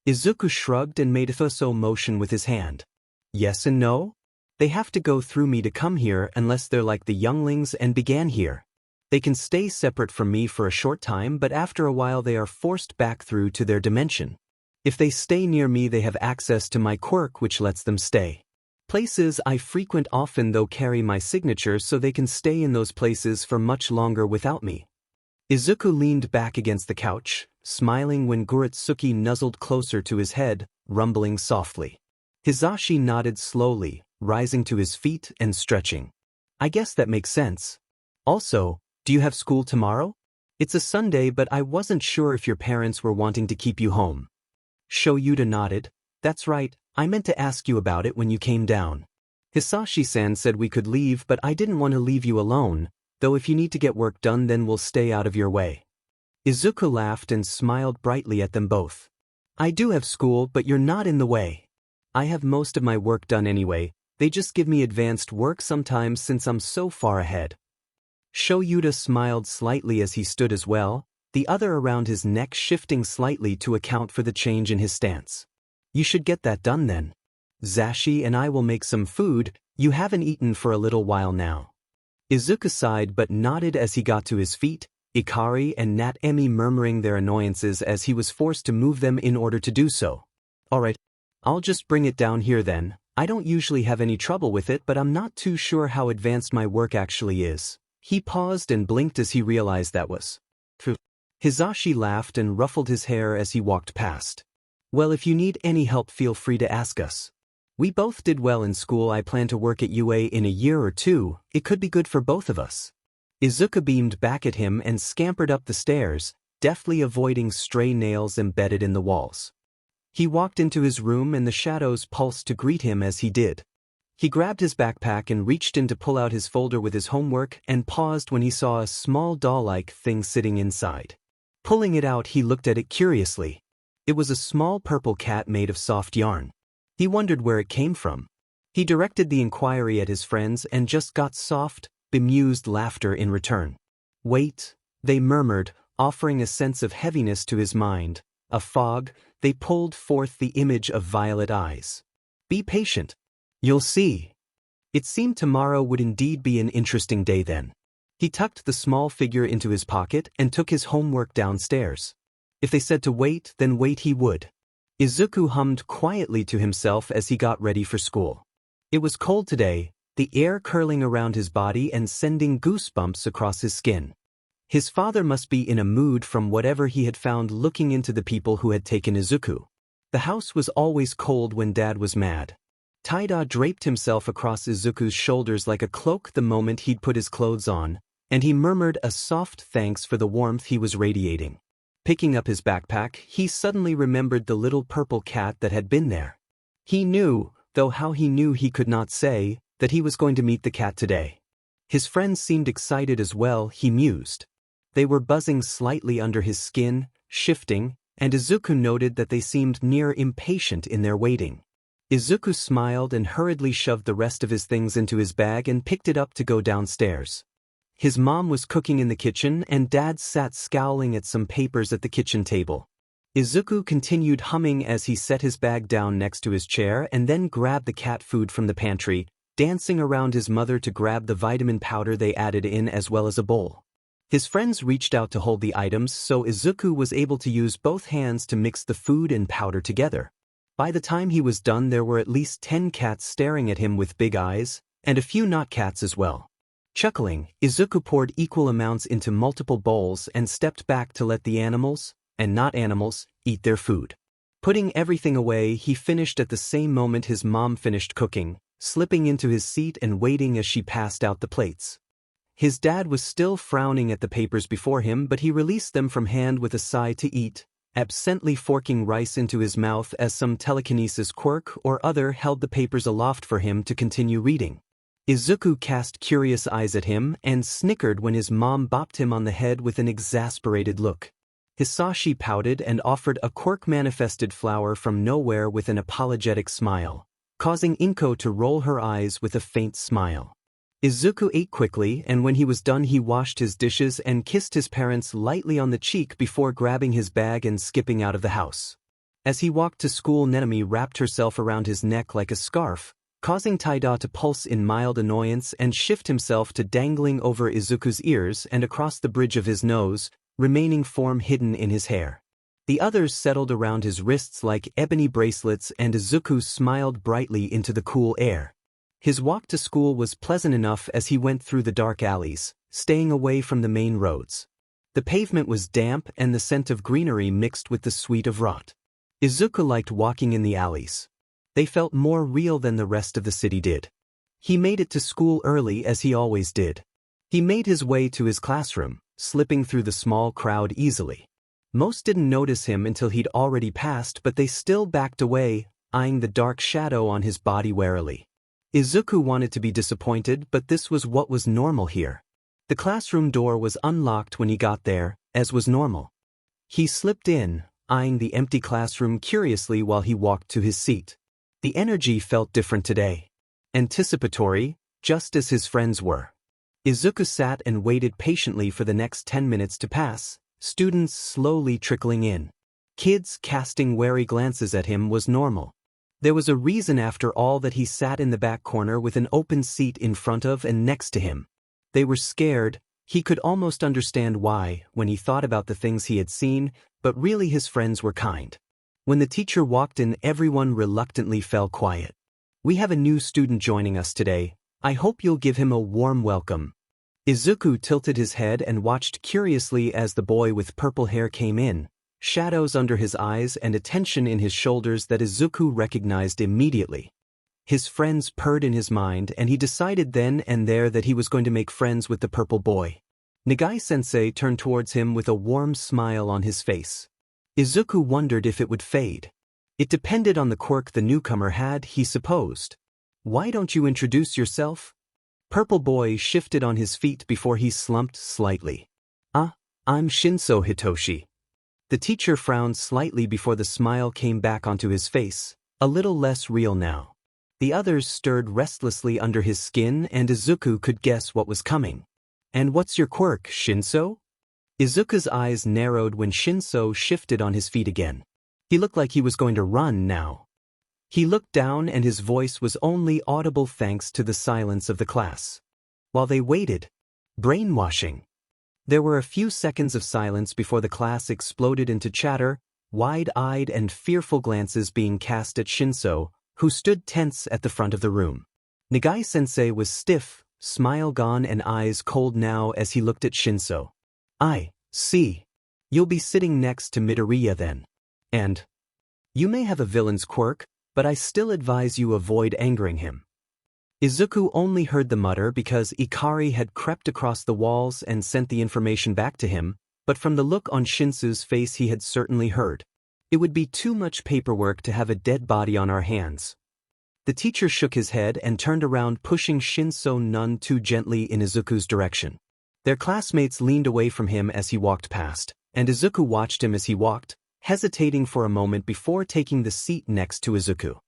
A: Izuku shrugged and made a fuso motion with his hand. Yes and no. They have to go through me to come here unless they're like the younglings and began here. They can stay separate from me for a short time, but after a while they are forced back through to their dimension. If they stay near me they have access to my quirk which lets them stay. Places I frequent often though carry my signature so they can stay in those places for much longer without me. Izuku leaned back against the couch, smiling when Guritsuki nuzzled closer to his head, rumbling softly. Hisashi nodded slowly, rising to his feet and stretching. I guess that makes sense. Also, do you have school tomorrow? It's a Sunday but I wasn't sure if your parents were wanting to keep you home. Shouta nodded. That's right, I meant to ask you about it when you came down. Hisashi-san said we could leave but I didn't want to leave you alone, though if you need to get work done then we'll stay out of your way. Izuku laughed and smiled brightly at them both. I do have school but you're not in the way. I have most of my work done anyway, they just give me advanced work sometimes since I'm so far ahead. Shouta smiled slightly as he stood as well, the other around his neck shifting slightly to account for the change in his stance. You should get that done then. Zashi and I will make some food, you haven't eaten for a little while now. Izuku sighed but nodded as he got to his feet, Ikari and Nat-Emi murmuring their annoyances as he was forced to move them in order to do so. Alright, I'll just bring it down here then. I don't usually have any trouble with it but I'm not too sure how advanced my work actually is. He paused and blinked as he realized that was true. Hisashi laughed and ruffled his hair as he walked past. Well, if you need any help feel free to ask us. We both did well in school. I plan to work at UA in a year or two. It could be good for both of us. Izuku beamed back at him and scampered up the stairs, deftly avoiding stray nails embedded in the walls. He walked into his room and the shadows pulsed to greet him as he did. He grabbed his backpack and reached in to pull out his folder with his homework and paused when he saw a small doll-like thing sitting inside. Pulling it out, he looked at it curiously. It was a small purple cat made of soft yarn. He wondered where it came from. He directed the inquiry at his friends and just got soft, bemused laughter in return. "Wait," they murmured, offering a sense of heaviness to his mind. A fog, they pulled forth the image of violet eyes. "Be patient. You'll see." It seemed tomorrow would indeed be an interesting day then. He tucked the small figure into his pocket and took his homework downstairs. If they said to wait, then wait he would. Izuku hummed quietly to himself as he got ready for school. It was cold today, the air curling around his body and sending goosebumps across his skin. His father must be in a mood from whatever he had found looking into the people who had taken Izuku. The house was always cold when Dad was mad. Taida draped himself across Izuku's shoulders like a cloak the moment he'd put his clothes on, and he murmured a soft thanks for the warmth he was radiating. Picking up his backpack, he suddenly remembered the little purple cat that had been there. He knew, though how he knew he could not say, that he was going to meet the cat today. His friends seemed excited as well, he mused. They were buzzing slightly under his skin, shifting, and Izuku noted that they seemed near impatient in their waiting. Izuku smiled and hurriedly shoved the rest of his things into his bag and picked it up to go downstairs. His mom was cooking in the kitchen and Dad sat scowling at some papers at the kitchen table. Izuku continued humming as he set his bag down next to his chair and then grabbed the cat food from the pantry, dancing around his mother to grab the vitamin powder they added in as well as a bowl. His friends reached out to hold the items, so Izuku was able to use both hands to mix the food and powder together. By the time he was done, there were at least 10 cats staring at him with big eyes, and a few not cats as well. Chuckling, Izuku poured equal amounts into multiple bowls and stepped back to let the animals, and not animals, eat their food. Putting everything away, he finished at the same moment his mom finished cooking, slipping into his seat and waiting as she passed out the plates. His dad was still frowning at the papers before him, but he released them from hand with a sigh to eat, absently forking rice into his mouth as some telekinesis quirk or other held the papers aloft for him to continue reading. Izuku cast curious eyes at him and snickered when his mom bopped him on the head with an exasperated look. Hisashi pouted and offered a quirk-manifested flower from nowhere with an apologetic smile, causing Inko to roll her eyes with a faint smile. Izuku ate quickly, and when he was done he washed his dishes and kissed his parents lightly on the cheek before grabbing his bag and skipping out of the house. As he walked to school, Nenami wrapped herself around his neck like a scarf, causing Taida to pulse in mild annoyance and shift himself to dangling over Izuku's ears and across the bridge of his nose, remaining form hidden in his hair. The others settled around his wrists like ebony bracelets, and Izuku smiled brightly into the cool air. His walk to school was pleasant enough as he went through the dark alleys, staying away from the main roads. The pavement was damp and the scent of greenery mixed with the sweet of rot. Izuku liked walking in the alleys. They felt more real than the rest of the city did. He made it to school early as he always did. He made his way to his classroom, slipping through the small crowd easily. Most didn't notice him until he'd already passed, but they still backed away, eyeing the dark shadow on his body warily. Izuku wanted to be disappointed, but this was what was normal here. The classroom door was unlocked when he got there, as was normal. He slipped in, eyeing the empty classroom curiously while he walked to his seat. The energy felt different today. Anticipatory, just as his friends were. Izuku sat and waited patiently for the next 10 minutes to pass, students slowly trickling in. Kids casting wary glances at him was normal. There was a reason after all that he sat in the back corner with an open seat in front of and next to him. They were scared. He could almost understand why, when he thought about the things he had seen, but really his friends were kind. When the teacher walked in, everyone reluctantly fell quiet. "We have a new student joining us today. I hope you'll give him a warm welcome." Izuku tilted his head and watched curiously as the boy with purple hair came in, shadows under his eyes and a tension in his shoulders that Izuku recognized immediately. His friends purred in his mind, and he decided then and there that he was going to make friends with the purple boy. Nagai-sensei turned towards him with a warm smile on his face. Izuku wondered if it would fade. It depended on the quirk the newcomer had, he supposed. Why don't you introduce yourself? Purple Boy shifted on his feet before he slumped slightly. I'm Shinsou Hitoshi. The teacher frowned slightly before the smile came back onto his face, a little less real now. The others stirred restlessly under his skin and Izuku could guess what was coming. And what's your quirk, Shinsou? Izuku's eyes narrowed when Shinsou shifted on his feet again. He looked like he was going to run now. He looked down and his voice was only audible thanks to the silence of the class. While they waited. Brainwashing. There were a few seconds of silence before the class exploded into chatter, wide-eyed and fearful glances being cast at Shinsou, who stood tense at the front of the room. Nagai-sensei was stiff, smile gone and eyes cold now as he looked at Shinsou. I see. You'll be sitting next to Midoriya then. And you may have a villain's quirk, but I still advise you avoid angering him. Izuku only heard the mutter because Ikari had crept across the walls and sent the information back to him, but from the look on Shinsou's face he had certainly heard. It would be too much paperwork to have a dead body on our hands. The teacher shook his head and turned around, pushing Shinsou none too gently in Izuku's direction. Their classmates leaned away from him as he walked past, and Izuku watched him as he walked, hesitating for a moment before taking the seat next to Izuku.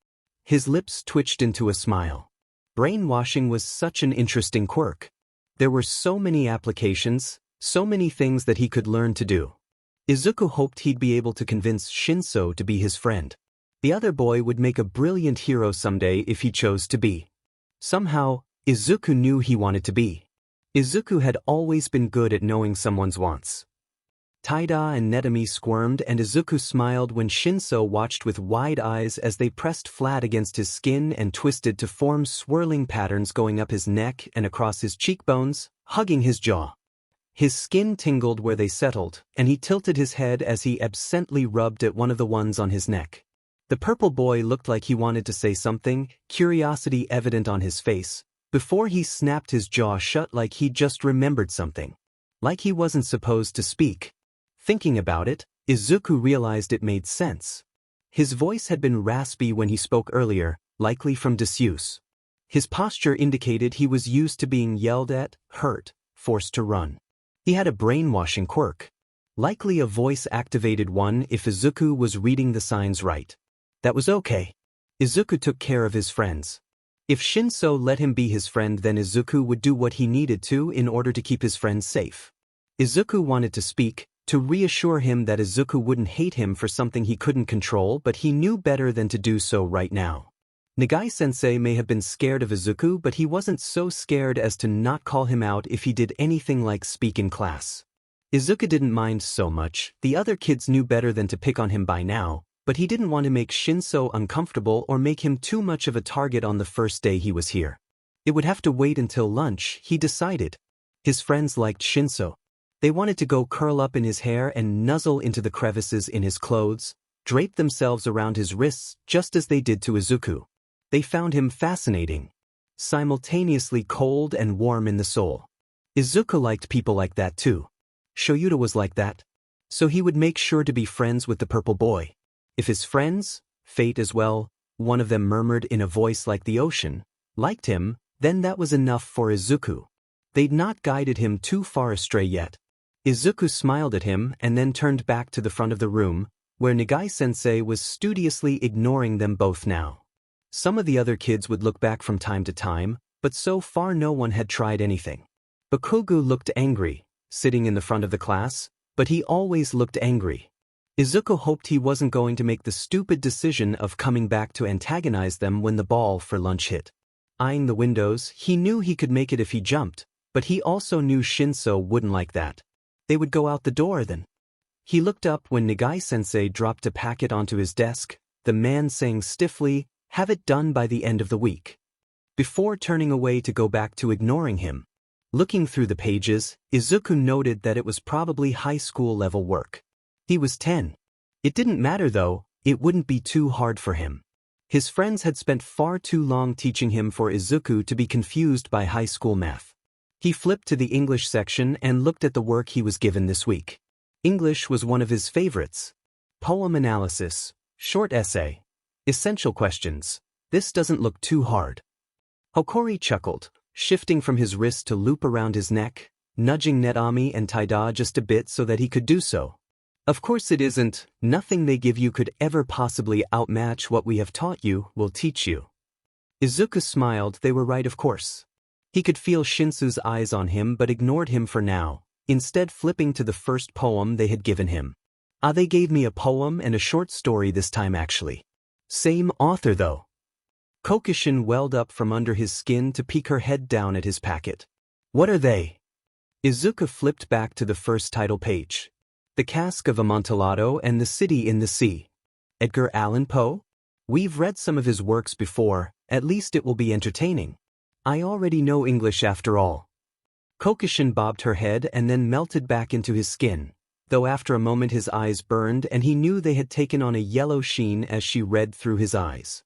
A: His lips twitched into a smile. Brainwashing was such an interesting quirk. There were so many applications, so many things that he could learn to do. Izuku hoped he'd be able to convince Shinsou to be his friend. The other boy would make a brilliant hero someday if he chose to be. Somehow, Izuku knew he wanted to be. Izuku had always been good at knowing someone's wants. Taida and Netami squirmed and Izuku smiled when Shinsou watched with wide eyes as they pressed flat against his skin and twisted to form swirling patterns going up his neck and across his cheekbones, hugging his jaw. His skin tingled where they settled, and he tilted his head as he absently rubbed at one of the ones on his neck. The purple boy looked like he wanted to say something, curiosity evident on his face, before he snapped his jaw shut like he'd just remembered something. Like he wasn't supposed to speak. Thinking about it, Izuku realized it made sense. His voice had been raspy when he spoke earlier, likely from disuse. His posture indicated he was used to being yelled at, hurt, forced to run. He had a brainwashing quirk. Likely a voice-activated one if Izuku was reading the signs right. That was okay. Izuku took care of his friends. If Shinsou let him be his friend, then Izuku would do what he needed to in order to keep his friends safe. Izuku wanted to speak, to reassure him that Izuku wouldn't hate him for something he couldn't control, but he knew better than to do so right now. Nagai-sensei may have been scared of Izuku, but he wasn't so scared as to not call him out if he did anything like speak in class. Izuku didn't mind so much, the other kids knew better than to pick on him by now, but he didn't want to make Shinsou uncomfortable or make him too much of a target on the first day he was here. It would have to wait until lunch, he decided. His friends liked Shinsou. They wanted to go curl up in his hair and nuzzle into the crevices in his clothes, drape themselves around his wrists just as they did to Izuku. They found him fascinating, simultaneously cold and warm in the soul. Izuku liked people like that too. Shouta was like that. So he would make sure to be friends with the purple boy. If his friends, Fate as well, one of them murmured in a voice like the ocean, liked him, then that was enough for Izuku. They'd not guided him too far astray yet. Izuku smiled at him and then turned back to the front of the room, where Nagai-sensei was studiously ignoring them both now. Some of the other kids would look back from time to time, but so far no one had tried anything. Bakugo looked angry, sitting in the front of the class, but he always looked angry. Izuku hoped he wasn't going to make the stupid decision of coming back to antagonize them when the ball for lunch hit. Eyeing the windows, he knew he could make it if he jumped, but he also knew Shinsou wouldn't like that. They would go out the door then. He looked up when Nagai-sensei dropped a packet onto his desk, the man saying stiffly, "Have it done by the end of the week." Before turning away to go back to ignoring him. Looking through the pages, Izuku noted that it was probably high school level work. He was 10. It didn't matter though, it wouldn't be too hard for him. His friends had spent far too long teaching him for Izuku to be confused by high school math. He flipped to the English section and looked at the work he was given this week. English was one of his favorites. Poem analysis, Short essay. Essential questions. This doesn't look too hard. Hokori chuckled, shifting from his wrist to loop around his neck, nudging Netami and Taida just a bit so that he could do so. Of course it isn't. Nothing they give you could ever possibly outmatch what we have taught you, will teach you. Izuku smiled. They were right, of course. He could feel Shinsou's eyes on him but ignored him for now, instead flipping to the first poem they had given him. They gave me a poem and a short story this time actually. Same author though. Kokushin welled up from under his skin to peek her head down at his packet. What are they? Izuku flipped back to the first title page. The Cask of Amontillado and the City in the Sea. Edgar Allan Poe? We've read some of his works before, at least it will be entertaining. I already know English after all. Kokushin bobbed her head and then melted back into his skin, though after a moment his eyes burned and he knew they had taken on a yellow sheen as she read through his eyes.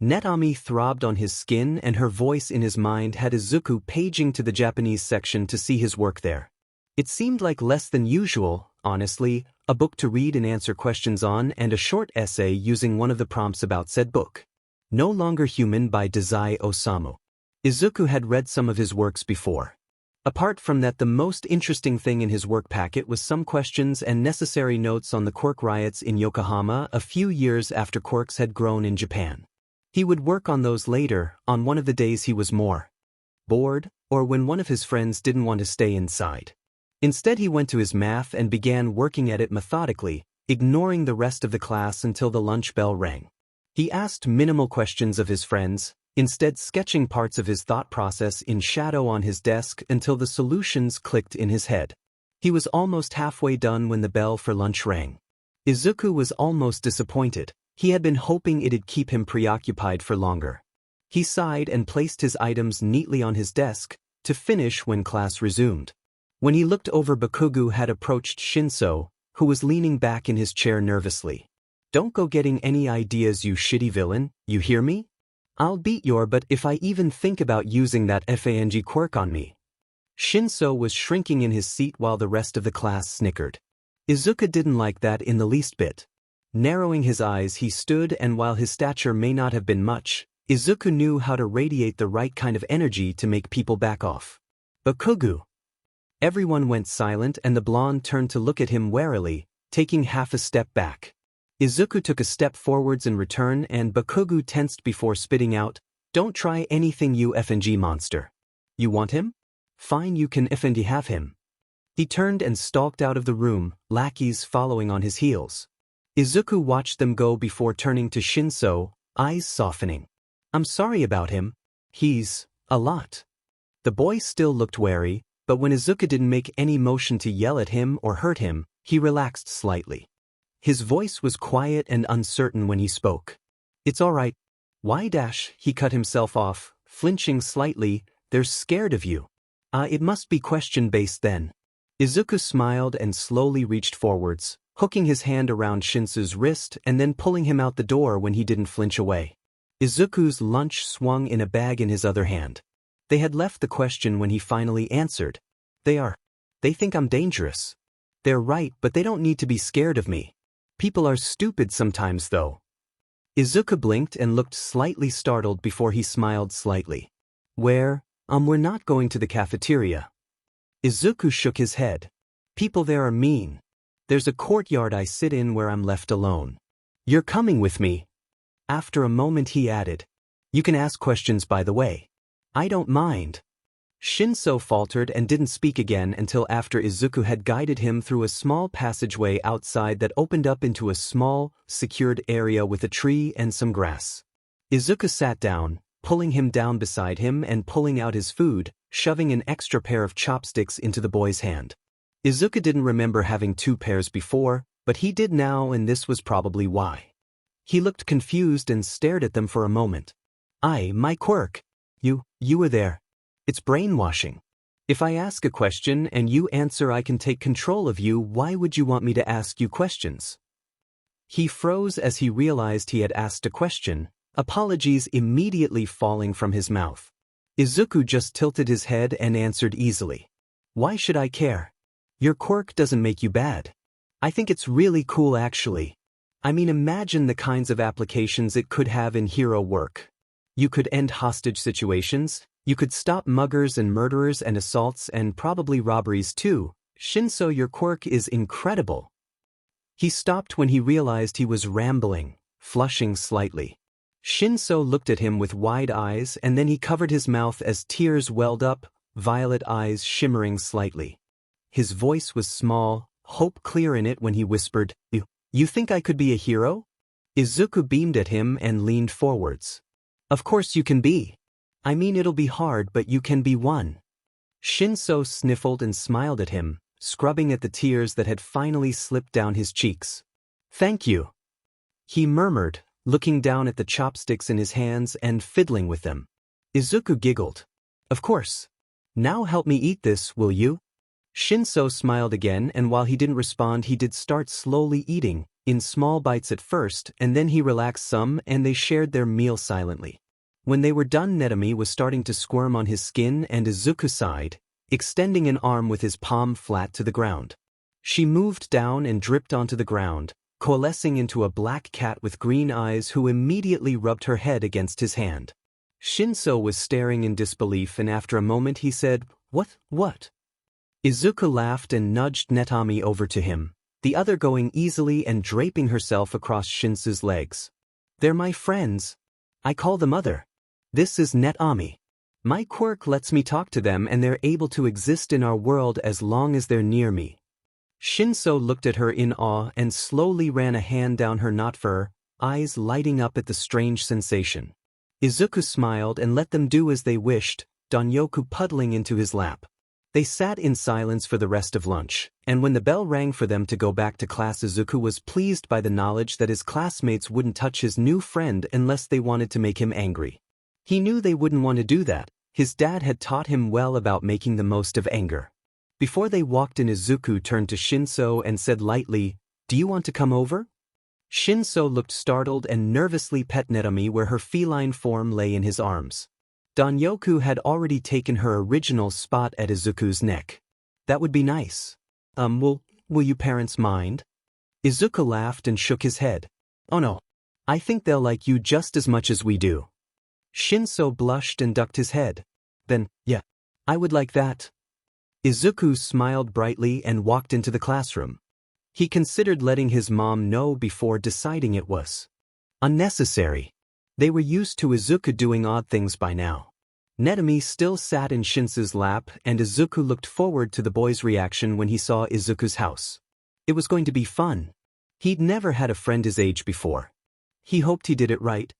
A: Netami throbbed on his skin and her voice in his mind had Izuku paging to the Japanese section to see his work there. It seemed like less than usual, honestly, a book to read and answer questions on and a short essay using one of the prompts about said book. No Longer Human by Dazai Osamu. Izuku had read some of his works before. Apart from that, the most interesting thing in his work packet was some questions and necessary notes on the Quirk riots in Yokohama a few years after Quirks had grown in Japan. He would work on those later, on one of the days he was more bored, or when one of his friends didn't want to stay inside. Instead he went to his math and began working at it methodically, ignoring the rest of the class until the lunch bell rang. He asked minimal questions of his friends, instead sketching parts of his thought process in shadow on his desk until the solutions clicked in his head. He was almost halfway done when the bell for lunch rang. Izuku was almost disappointed. He had been hoping it'd keep him preoccupied for longer. He sighed and placed his items neatly on his desk, to finish when class resumed. When he looked over, Bakugo had approached Shinsou, who was leaning back in his chair nervously. Don't go getting any ideas, you shitty villain, you hear me? I'll beat your butt if I even think about using that FANG quirk on me. Shinsou was shrinking in his seat while the rest of the class snickered. Izuku didn't like that in the least bit. Narrowing his eyes he stood, and while his stature may not have been much, Izuku knew how to radiate the right kind of energy to make people back off. Bakugo. Everyone went silent and the blonde turned to look at him warily, taking half a step back. Izuku took a step forwards in return and Bakugo tensed before spitting out, "Don't try anything, you FNG monster. You want him? Fine, you can FNG have him." He turned and stalked out of the room, lackeys following on his heels. Izuku watched them go before turning to Shinsou, eyes softening. "I'm sorry about him. He's a lot." The boy still looked wary, but when Izuku didn't make any motion to yell at him or hurt him, he relaxed slightly. His voice was quiet and uncertain when he spoke. "It's all right. Why dash?" He cut himself off, flinching slightly. "They're scared of you." It must be question-based then." Izuku smiled and slowly reached forwards, hooking his hand around Shinsou's wrist and then pulling him out the door when he didn't flinch away. Izuku's lunch swung in a bag in his other hand. They had left the question when he finally answered. They think I'm dangerous. They're right, but they don't need to be scared of me. People are stupid sometimes though." Izuku blinked and looked slightly startled before he smiled slightly. We're not going to the cafeteria." Izuku shook his head. "People there are mean. There's a courtyard I sit in where I'm left alone. You're coming with me." After a moment he added, "You can ask questions by the way. I don't mind." Shinsou faltered and didn't speak again until after Izuku had guided him through a small passageway outside that opened up into a small, secured area with a tree and some grass. Izuku sat down, pulling him down beside him and pulling out his food, shoving an extra pair of chopsticks into the boy's hand. Izuku didn't remember having two pairs before, but he did now, and this was probably why. He looked confused and stared at them for a moment. My quirk. You were there. It's brainwashing. If I ask a question and you answer, I can take control of you. Why would you want me to ask you questions?" He froze as he realized he had asked a question, apologies immediately falling from his mouth. Izuku just tilted his head and answered easily. "Why should I care? Your quirk doesn't make you bad. I think it's really cool actually. I mean, imagine the kinds of applications it could have in hero work. You could end hostage situations, you could stop muggers and murderers and assaults and probably robberies too. Shinsou, your quirk is incredible. He stopped when he realized he was rambling, flushing slightly. Shinsou looked at him with wide eyes and then he covered his mouth as tears welled up, violet eyes shimmering slightly. His voice was small, hope clear in it when he whispered, You think I could be a hero? Izuku beamed at him and leaned forwards. Of course you can be. I mean, it'll be hard, but you can be one. Shinsou sniffled and smiled at him, scrubbing at the tears that had finally slipped down his cheeks. Thank you, he murmured, looking down at the chopsticks in his hands and fiddling with them. Izuku giggled. Of course. Now help me eat this, will you? Shinsou smiled again, and while he didn't respond, he did start slowly eating, in small bites at first, and then he relaxed some and they shared their meal silently. When they were done, Netami was starting to squirm on his skin and Izuku sighed, extending an arm with his palm flat to the ground. She moved down and dripped onto the ground, coalescing into a black cat with green eyes who immediately rubbed her head against his hand. Shinsou was staring in disbelief, and after a moment he said, What? Izuku laughed and nudged Netami over to him, the other going easily and draping herself across Shinsou's legs. They're my friends. I call them other. This is Netami. My quirk lets me talk to them and they're able to exist in our world as long as they're near me. Shinsou looked at her in awe and slowly ran a hand down her knot fur, eyes lighting up at the strange sensation. Izuku smiled and let them do as they wished, Danyoku puddling into his lap. They sat in silence for the rest of lunch, and when the bell rang for them to go back to class, Izuku was pleased by the knowledge that his classmates wouldn't touch his new friend unless they wanted to make him angry. He knew they wouldn't want to do that. His dad had taught him well about making the most of anger. Before they walked in, Izuku turned to Shinsou and said lightly, Do you want to come over? Shinsou looked startled and nervously pet Netami where her feline form lay in his arms. Danyoku had already taken her original spot at Izuku's neck. That would be nice. Will you parents mind? Izuku laughed and shook his head. Oh no. I think they'll like you just as much as we do. Shinsou blushed and ducked his head. Then, yeah, I would like that. Izuku smiled brightly and walked into the classroom. He considered letting his mom know before deciding it was unnecessary. They were used to Izuku doing odd things by now. Netami still sat in Shinsou's lap, and Izuku looked forward to the boy's reaction when he saw Izuku's house. It was going to be fun. He'd never had a friend his age before. He hoped he did it right,